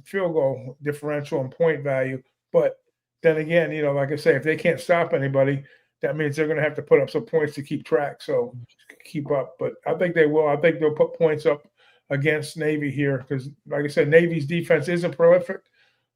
field goal differential and point value. But then again, like I say, if they can't stop anybody, that means they're going to have to put up some points to keep track. So keep up. But I think they will. I think they'll put points up against Navy here because, like I said, Navy's defense isn't prolific,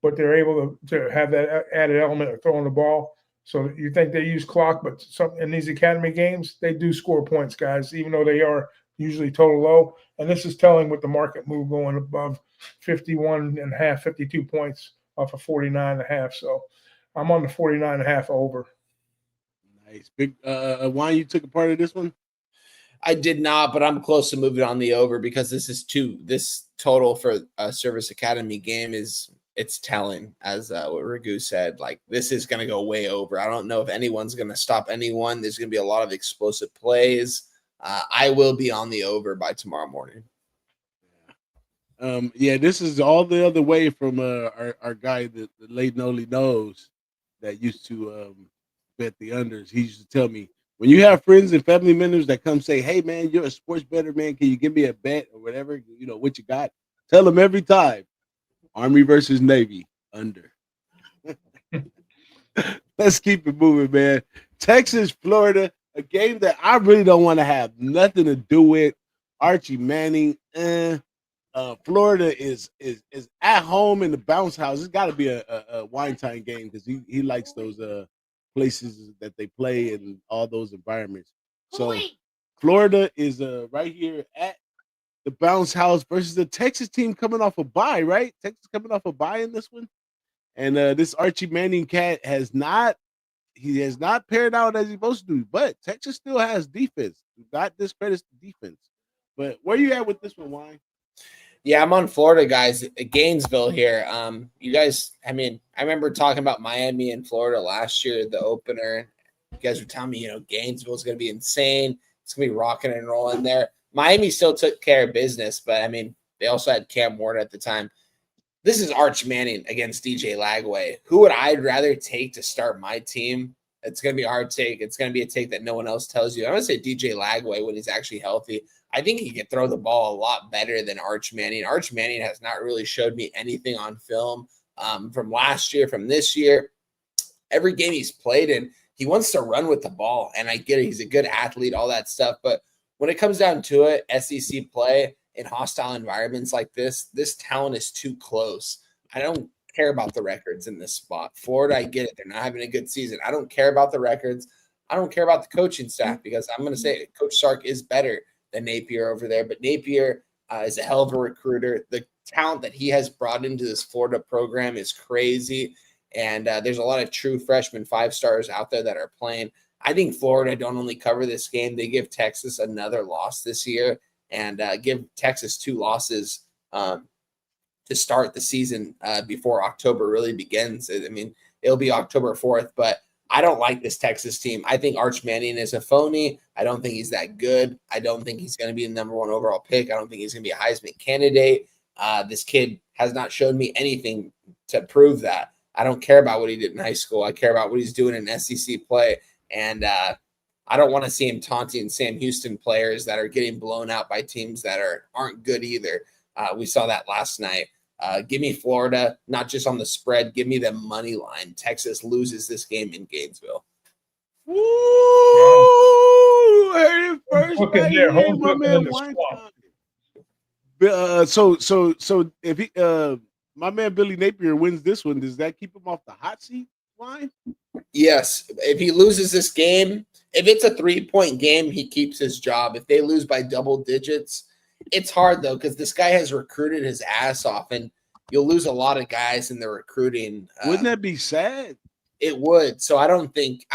but they're able to have that added element of throwing the ball. So you think they use clock, but in these academy games, they do score points, guys, even though they are usually total low. And this is telling with the market move going above 51.5, 52 points off of 49.5. So I'm on the 49.5 over. Nice. Big Wine, you took a part of this one? I did not, but I'm close to moving on the over because this total for a service academy game it's telling, as what Ragu said. Like, this is going to go way over. I don't know if anyone's going to stop anyone. There's going to be a lot of explosive plays. I will be on the over by tomorrow morning. This is all the other way from our guy, the late Noli knows, that used to bet the unders. He used to tell me, when you have friends and family members that come say, hey, man, you're a sports bettor, man, can you give me a bet or whatever, what you got? Tell them every time, Army versus Navy, under. Let's keep it moving, man. Texas, Florida, a game that I really don't want to have nothing to do with. Archie Manning, Florida is at home in the bounce house. It's got to be a wine time game because he likes those places that they play and all those environments. So Florida is right here at the bounce house versus the Texas team coming off a bye, right? Texas coming off a bye in this one. And this Archie Manning cat has not paired out as he's supposed to do, but Texas still has defense. Do not discredit the defense. But where you at with this one, Wine? Yeah, I'm on Florida, guys. Gainesville here. You guys, I mean, I remember talking about Miami and Florida last year, the opener. You guys were telling me, Gainesville is going to be insane. It's going to be rocking and rolling there. Miami still took care of business, but I mean, they also had Cam Ward at the time. This is Arch Manning against DJ Lagway. Who would I rather take to start my team? It's going to be a hard take. It's going to be a take that no one else tells you. I'm going to say DJ Lagway when he's actually healthy. I think he can throw the ball a lot better than Arch Manning. Arch Manning has not really showed me anything on film from last year, from this year. Every game he's played in, he wants to run with the ball, and I get it. He's a good athlete, all that stuff. But when it comes down to it, SEC play in hostile environments like this talent is too close. I don't care about the records in this spot. Florida, I get it. They're not having a good season. I don't care about the records. I don't care about the coaching staff because I'm going to say Coach Sark is better than Napier over there. But Napier is a hell of a recruiter. The talent that he has brought into this Florida program is crazy. And there's a lot of true freshman 5-stars out there that are playing. I think Florida don't only cover this game. They give Texas another loss this year and give Texas 2 losses to start the season before October really begins. I mean, it'll be October 4th, but I don't like this Texas team. I think Arch Manning is a phony. I don't think he's that good. I don't think he's going to be the number 1 overall pick. I don't think he's going to be a Heisman candidate. This kid has not shown me anything to prove that. I don't care about what he did in high school. I care about what he's doing in SEC play. And I don't want to see him taunting Sam Houston players that are getting blown out by teams that aren't good either. We saw that last night. Give me Florida, not just on the spread. Give me the money line. Texas loses this game in Gainesville. Woo! Heard it first right here, my man. So if he my man Billy Napier wins this one, does that keep him off the hot seat line? Yes. If he loses this game, if it's a 3-point game, he keeps his job. If they lose by double digits, it's hard though, because this guy has recruited his ass off, and you'll lose a lot of guys in the recruiting. Wouldn't that be sad? It would. So I don't think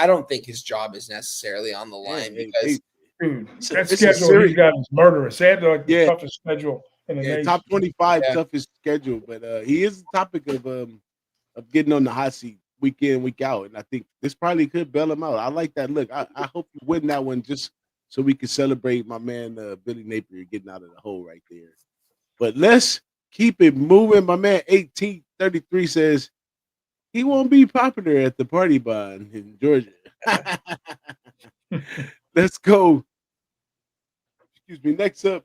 his job is necessarily on the line because dude, that schedule he's got is murderous. They had the toughest schedule in the nation. Top 25 toughest schedule, but he is the topic of getting on the hot seat week in, week out, and I think this probably could bail him out. I like that look. I hope you win that one just so we can celebrate my man Billy Napier getting out of the hole right there. But let's keep it moving. My man 1833 says he won't be popular at the party bond in Georgia. Let's go. Excuse me. Next up,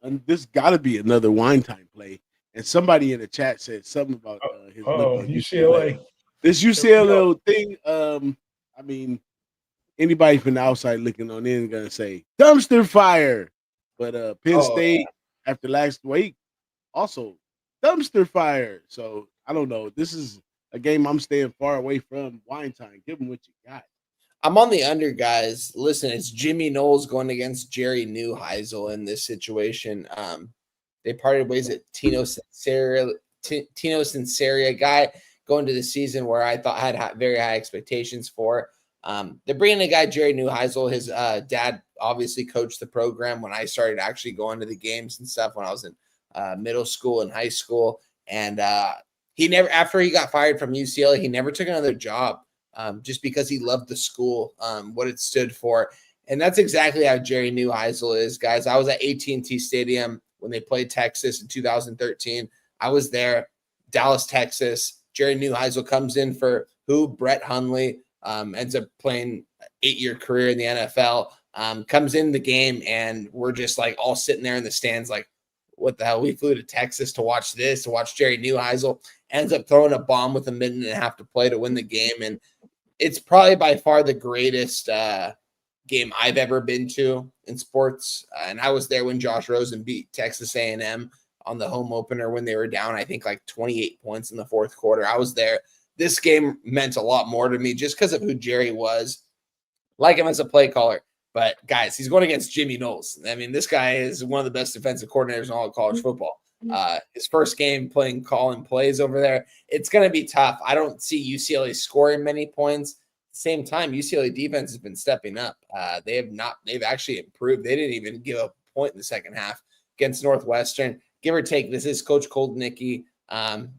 and this got to be another wine time play. And somebody in the chat said something about his look on UCLA. This UCLA thing. I mean, anybody from the outside looking on in gonna say dumpster fire, but Penn State after last week also dumpster fire. So I don't know. This is a game I'm staying far away from. Wine time. Give them what you got. I'm on the under, guys. Listen, it's Jimmy Knowles going against Jerry Neuheisel in this situation. They parted ways at Tino Sinceria, guy going to the season where I thought had very high expectations for. They're bringing a guy, Jerry Neuheisel. His dad obviously coached the program when I started actually going to the games and stuff when I was in middle school and high school. And he never, after he got fired from UCLA, he never took another job just because he loved the school, what it stood for. And that's exactly how Jerry Neuheisel is, guys. I was at AT&T Stadium when they played Texas in 2013. I was there, Dallas, Texas. Jerry Neuheisel comes in for Brett Hundley, ends up playing 8-year career in the NFL, comes in the game, and we're just like all sitting there in the stands like, what the hell? We flew to Texas to watch this, to watch Jerry Neuheisel, ends up throwing a bomb with a minute and a half to play to win the game. And it's probably by far the greatest game I've ever been to in sports. And I was there when Josh Rosen beat Texas A&M on the home opener when they were down, I think, like 28 points in the fourth quarter. I was there. This game meant a lot more to me just because of who Jerry was. Like him as a play caller. But, guys, he's going against Jimmy Knowles. I mean, this guy is one of the best defensive coordinators in all of college football. His first game calling plays over there. It's going to be tough. I don't see UCLA scoring many points. At the same time, UCLA defense has been stepping up. They've actually improved. They didn't even give up a point in the second half against Northwestern. Give or take, this is Coach Koldnicki and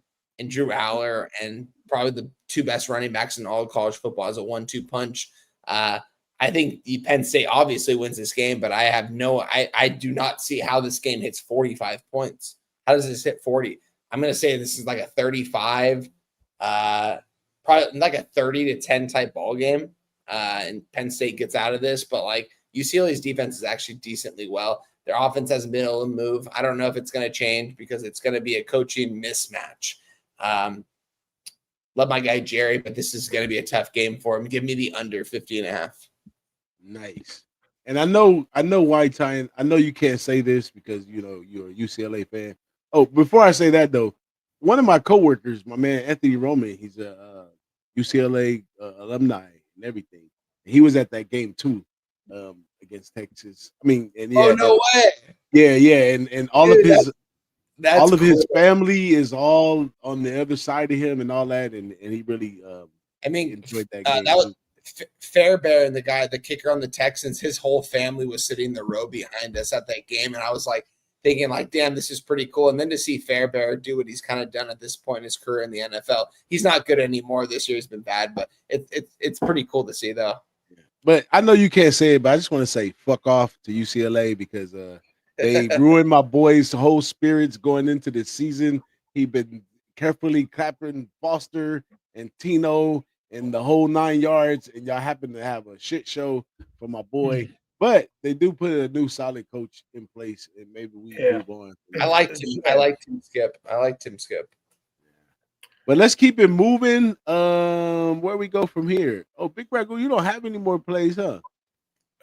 Drew Howler, and probably the two best running backs in all of college football as a 1-2 punch. I think Penn State obviously wins this game, but I do not see how this game hits 45 points. How does this hit 40? I'm going to say this is like a 35, probably like a 30-10 type ball game. And Penn State gets out of this, but like UCLA's defense is actually decently well. Their offense hasn't been able to move. I don't know if it's going to change because it's going to be a coaching mismatch. Love my guy Jerry, but this is going to be a tough game for him. Give me the under 50.5. Nice. And I know White Tie, I know you can't say this because you're a UCLA fan. Oh, before I say that though, one of my coworkers, my man Anthony Roman, he's a UCLA alumni and everything. He was at that game too, against Texas. I mean, and yeah, no way. Yeah, and all Dude, of his that's his cool. family is all on the other side of him and all that, and he really enjoyed that game. That was Fairbairn, the kicker on the Texans. His whole family was sitting in the row behind us at that game, and I was like thinking, like, damn, this is pretty cool. And then to see Fairbairn do what he's kind of done at this point in his career in the NFL, he's not good anymore. This year has been bad, but it's pretty cool to see though. But I know you can't say it, but I just want to say fuck off to UCLA because they ruined my boy's whole spirits going into the season. He been carefully clapping Foster and Tino and the whole 9 yards, and y'all happen to have a shit show for my boy. But they do put a new solid coach in place, and maybe we move on. I like Tim Skip. But let's keep it moving. Where we go from here? Oh, Big Ragu, you don't have any more plays, huh?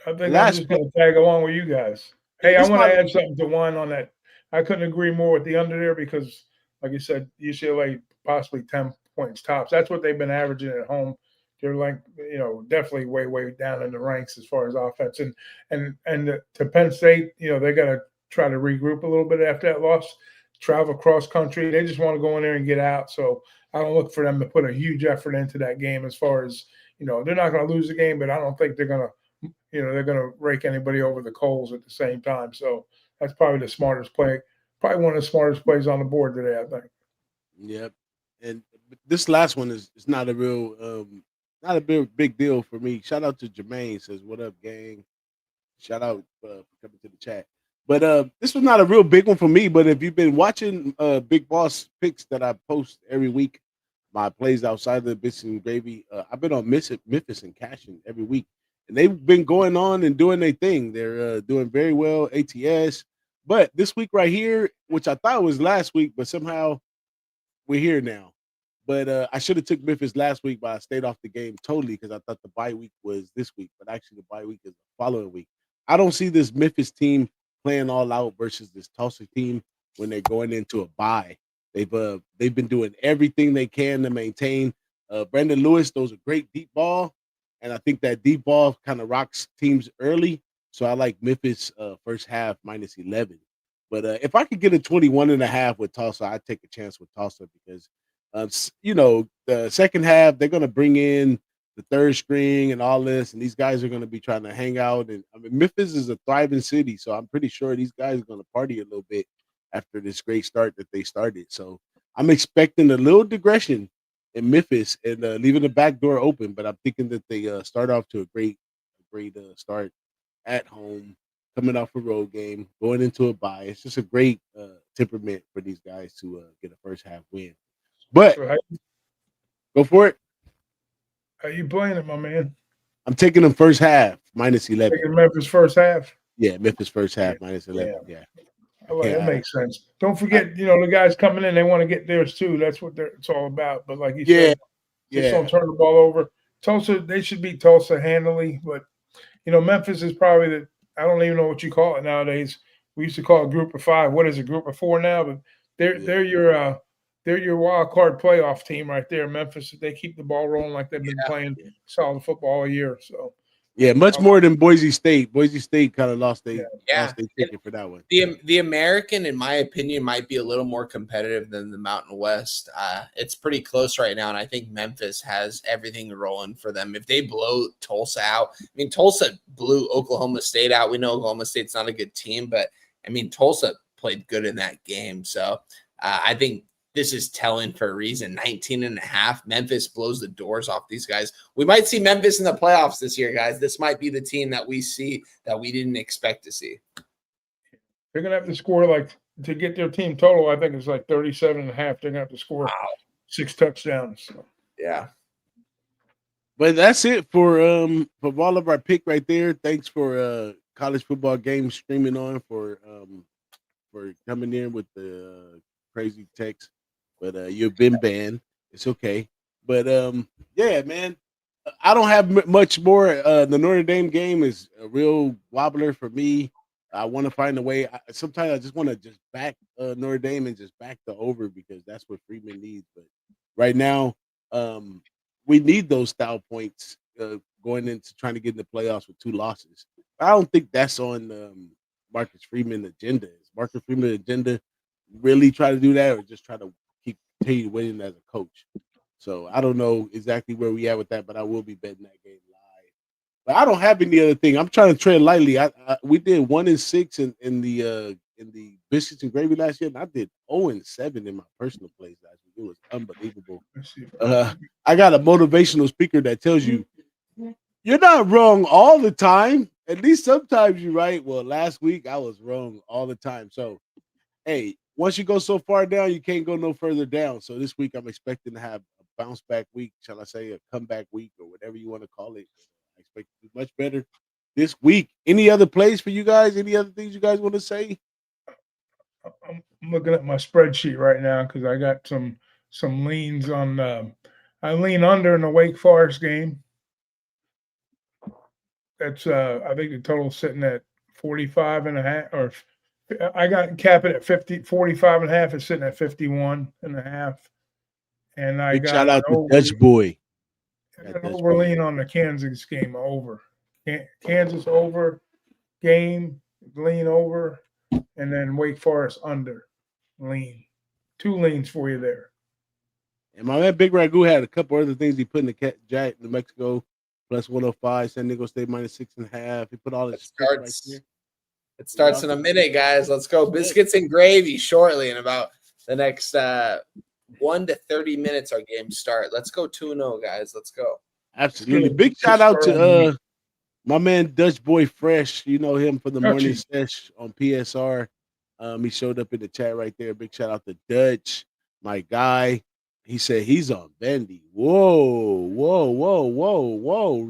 I think I'm just going to tag along with you guys. Hey, I want to add something to one on that. I couldn't agree more with the under there because, like you said, UCLA possibly 10 points tops. That's what they've been averaging at home. They're like, definitely way down in the ranks as far as offense. And to Penn State, they got to try to regroup a little bit after that loss. Travel cross country. They just want to go in there and get out. So I don't look for them to put a huge effort into that game as far as, they're not going to lose the game, but I don't think they're going to rake anybody over the coals at the same time. So that's probably the smartest play. Probably one of the smartest plays on the board today, I think. Yep. And this last one is not a real not a big deal for me. Shout out to Jermaine, says, "What up, gang?" Shout out for coming to the chat. But this was not a real big one for me. But if you've been watching Big Boss picks that I post every week, my plays outside of the biscuits and gravy, I've been on Memphis and Cashin every week, and they've been going on and doing their thing. They're doing very well, ATS. But this week right here, which I thought was last week, but somehow we're here now. But I should have took Memphis last week, but I stayed off the game totally because I thought the bye week was this week, but actually the bye week is the following week. I don't see this Memphis team playing all out versus this Tulsa team when they're going into a bye. They've been doing everything they can to maintain. Brandon Lewis throws a great deep ball, and I think that deep ball kind of rocks teams early. So I like Memphis first half minus 11. But if I could get a 21.5 with Tulsa, I'd take a chance with Tulsa because the second half they're going to bring in the third string and all this, and these guys are going to be trying to hang out. And I mean, Memphis is a thriving city, so I'm pretty sure these guys are going to party a little bit after this great start that they started. So I'm expecting a little digression in Memphis and leaving the back door open, but I'm thinking that they start off to a great start at home, coming off a road game, going into a bye. It's just a great temperament for these guys to get a first half win. But go for it. How you playing it, my man? I'm taking them first half minus 11. Taking Memphis first half. Yeah, Memphis first half minus 11. Yeah. That makes sense. Don't forget, the guys coming in, they want to get theirs too. That's what it's all about. But like you said, just don't turn the ball over. Tulsa, they should beat Tulsa handily, but Memphis is probably I don't even know what you call it nowadays. We used to call it group of 5. What is it, group of 4 now? But they're your wild card playoff team right there. Memphis, they keep the ball rolling like they've been playing solid football all year. So much more than Boise State. Boise State kind of lost their ticket for that one. The American, in my opinion, might be a little more competitive than the Mountain West. It's pretty close right now, and I think Memphis has everything rolling for them. If they blow Tulsa out, I mean, Tulsa blew Oklahoma State out. We know Oklahoma State's not a good team, but I mean, Tulsa played good in that game. So I think this is telling for a reason. 19.5. Memphis blows the doors off these guys. We might see Memphis in the playoffs this year, guys. This might be the team that we see that we didn't expect to see. They're going to have to score to get their team total. I think it's 37.5. They're going to have to score 6 touchdowns. So. Yeah. But that's it for all of our pick right there. Thanks for college football game streaming on for coming in with the crazy text. But you've been banned. It's okay. But yeah, man, I don't have much more. The Notre Dame game is a real wobbler for me. I want to find a way. Sometimes I just want to just back Notre Dame and just back the over because that's what Freeman needs. But right now, we need those style points going into trying to get in the playoffs with 2 losses. I don't think that's on Marcus Freeman's agenda. Is Marcus Freeman's agenda really try to do that or just try to continue winning as a coach? So I don't know exactly where we at with that, but I will be betting that game live. But I don't have any other thing. I'm trying to tread lightly. We did 1-6 in the biscuits and gravy last year, and I did 0-7 in my personal plays last week. It was unbelievable. I got a motivational speaker that tells you you're not wrong all the time. At least sometimes you're right. Well, last week I was wrong all the time. So, hey, once you go so far down, you can't go no further down. So this week I'm expecting to have a bounce back week, shall I say, a comeback week or whatever you want to call it. I expect to do much better this week. Any other plays for you guys? Any other things you guys want to say? I'm looking at my spreadsheet right now because I got some leans on. I lean under in the Wake Forest game. That's I think the total's sitting at 45.5, or I got cap it at 45.5. It's sitting at 51.5. And I got shout out to Dutch Boy. An over lean on the Kansas game over. Kansas over game, lean over, and then Wake Forest under lean. 2 leans for you there. And my man Big Ragu had a couple other things he put in the Jack, New Mexico plus 105, San Diego State minus 6.5. He put all his right here. It starts in a minute, guys. Let's go. Biscuits and gravy shortly in about the next 1 to 30 minutes. Our games start. Let's go 2-0, guys. Let's go. Absolutely. Big shout out to my man Dutch Boy Fresh. You know him for the morning sesh on PSR. He showed up in the chat right there. Big shout out to Dutch, my guy. He said he's on Bendy. Whoa,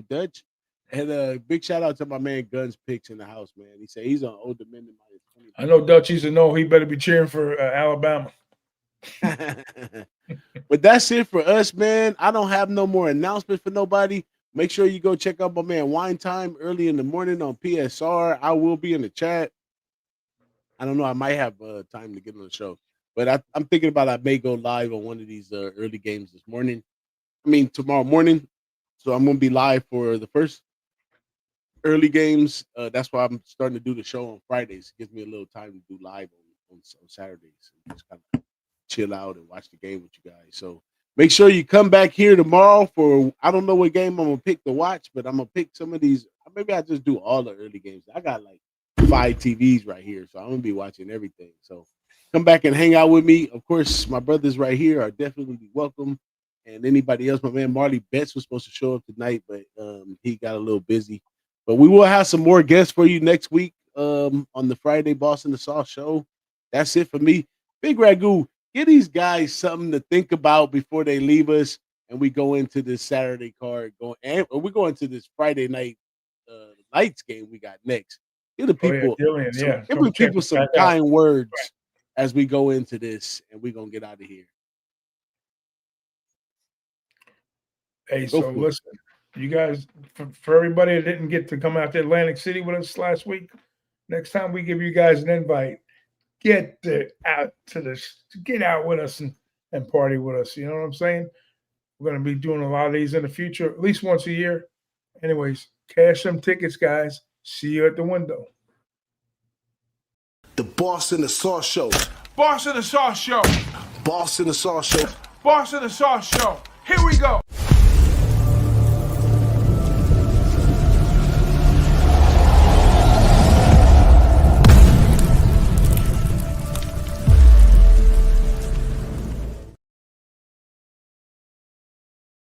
Dutch. And big shout out to my man Guns Picks in the house, man. He said he's on Old Dominion minus 20. I know Dutch used to know he better be cheering for Alabama. But that's it for us, man. I don't have no more announcements for nobody. Make sure you go check out my man Wine Time early in the morning on PSR. I will be in the chat. I don't know. I might have time to get on the show. But I'm thinking about I may go live on one of these early games this morning. I mean, tomorrow morning. So I'm going to be live for the first early games. That's why I'm starting to do the show on Fridays. It gives me a little time to do live on Saturdays. And just kind of chill out and watch the game with you guys. So make sure you come back here tomorrow for, I don't know what game I'm going to pick to watch, but I'm going to pick some of these. Maybe I just do all the early games. I got like 5 TVs right here, so I'm going to be watching everything. So come back and hang out with me. Of course, my brothers right here are definitely welcome. And anybody else, my man Marley Betts was supposed to show up tonight, but he got a little busy. But we will have some more guests for you next week on the Friday Boss in the Sauce show. That's it for me. Big Ragu, give these guys something to think about before they leave us and we go into this Saturday card. We go into this Friday night lights game we got next. Give the people, Gillian, give Don't the people check some it back out. kind words as we go into this, and we're gonna get out of here. Hey, Go so for it. listen, you guys, for everybody that didn't get to come out to Atlantic City with us last week, next time we give you guys an invite, get out with us and party with us. You know what I'm saying? We're going to be doing a lot of these in the future, at least once a year. Anyways, cash some tickets, guys. See you at the window. The Boss and the Sauce Show. Boss and the Sauce Show. Boss and the Sauce Show. Boss and the Sauce Show. Here we go.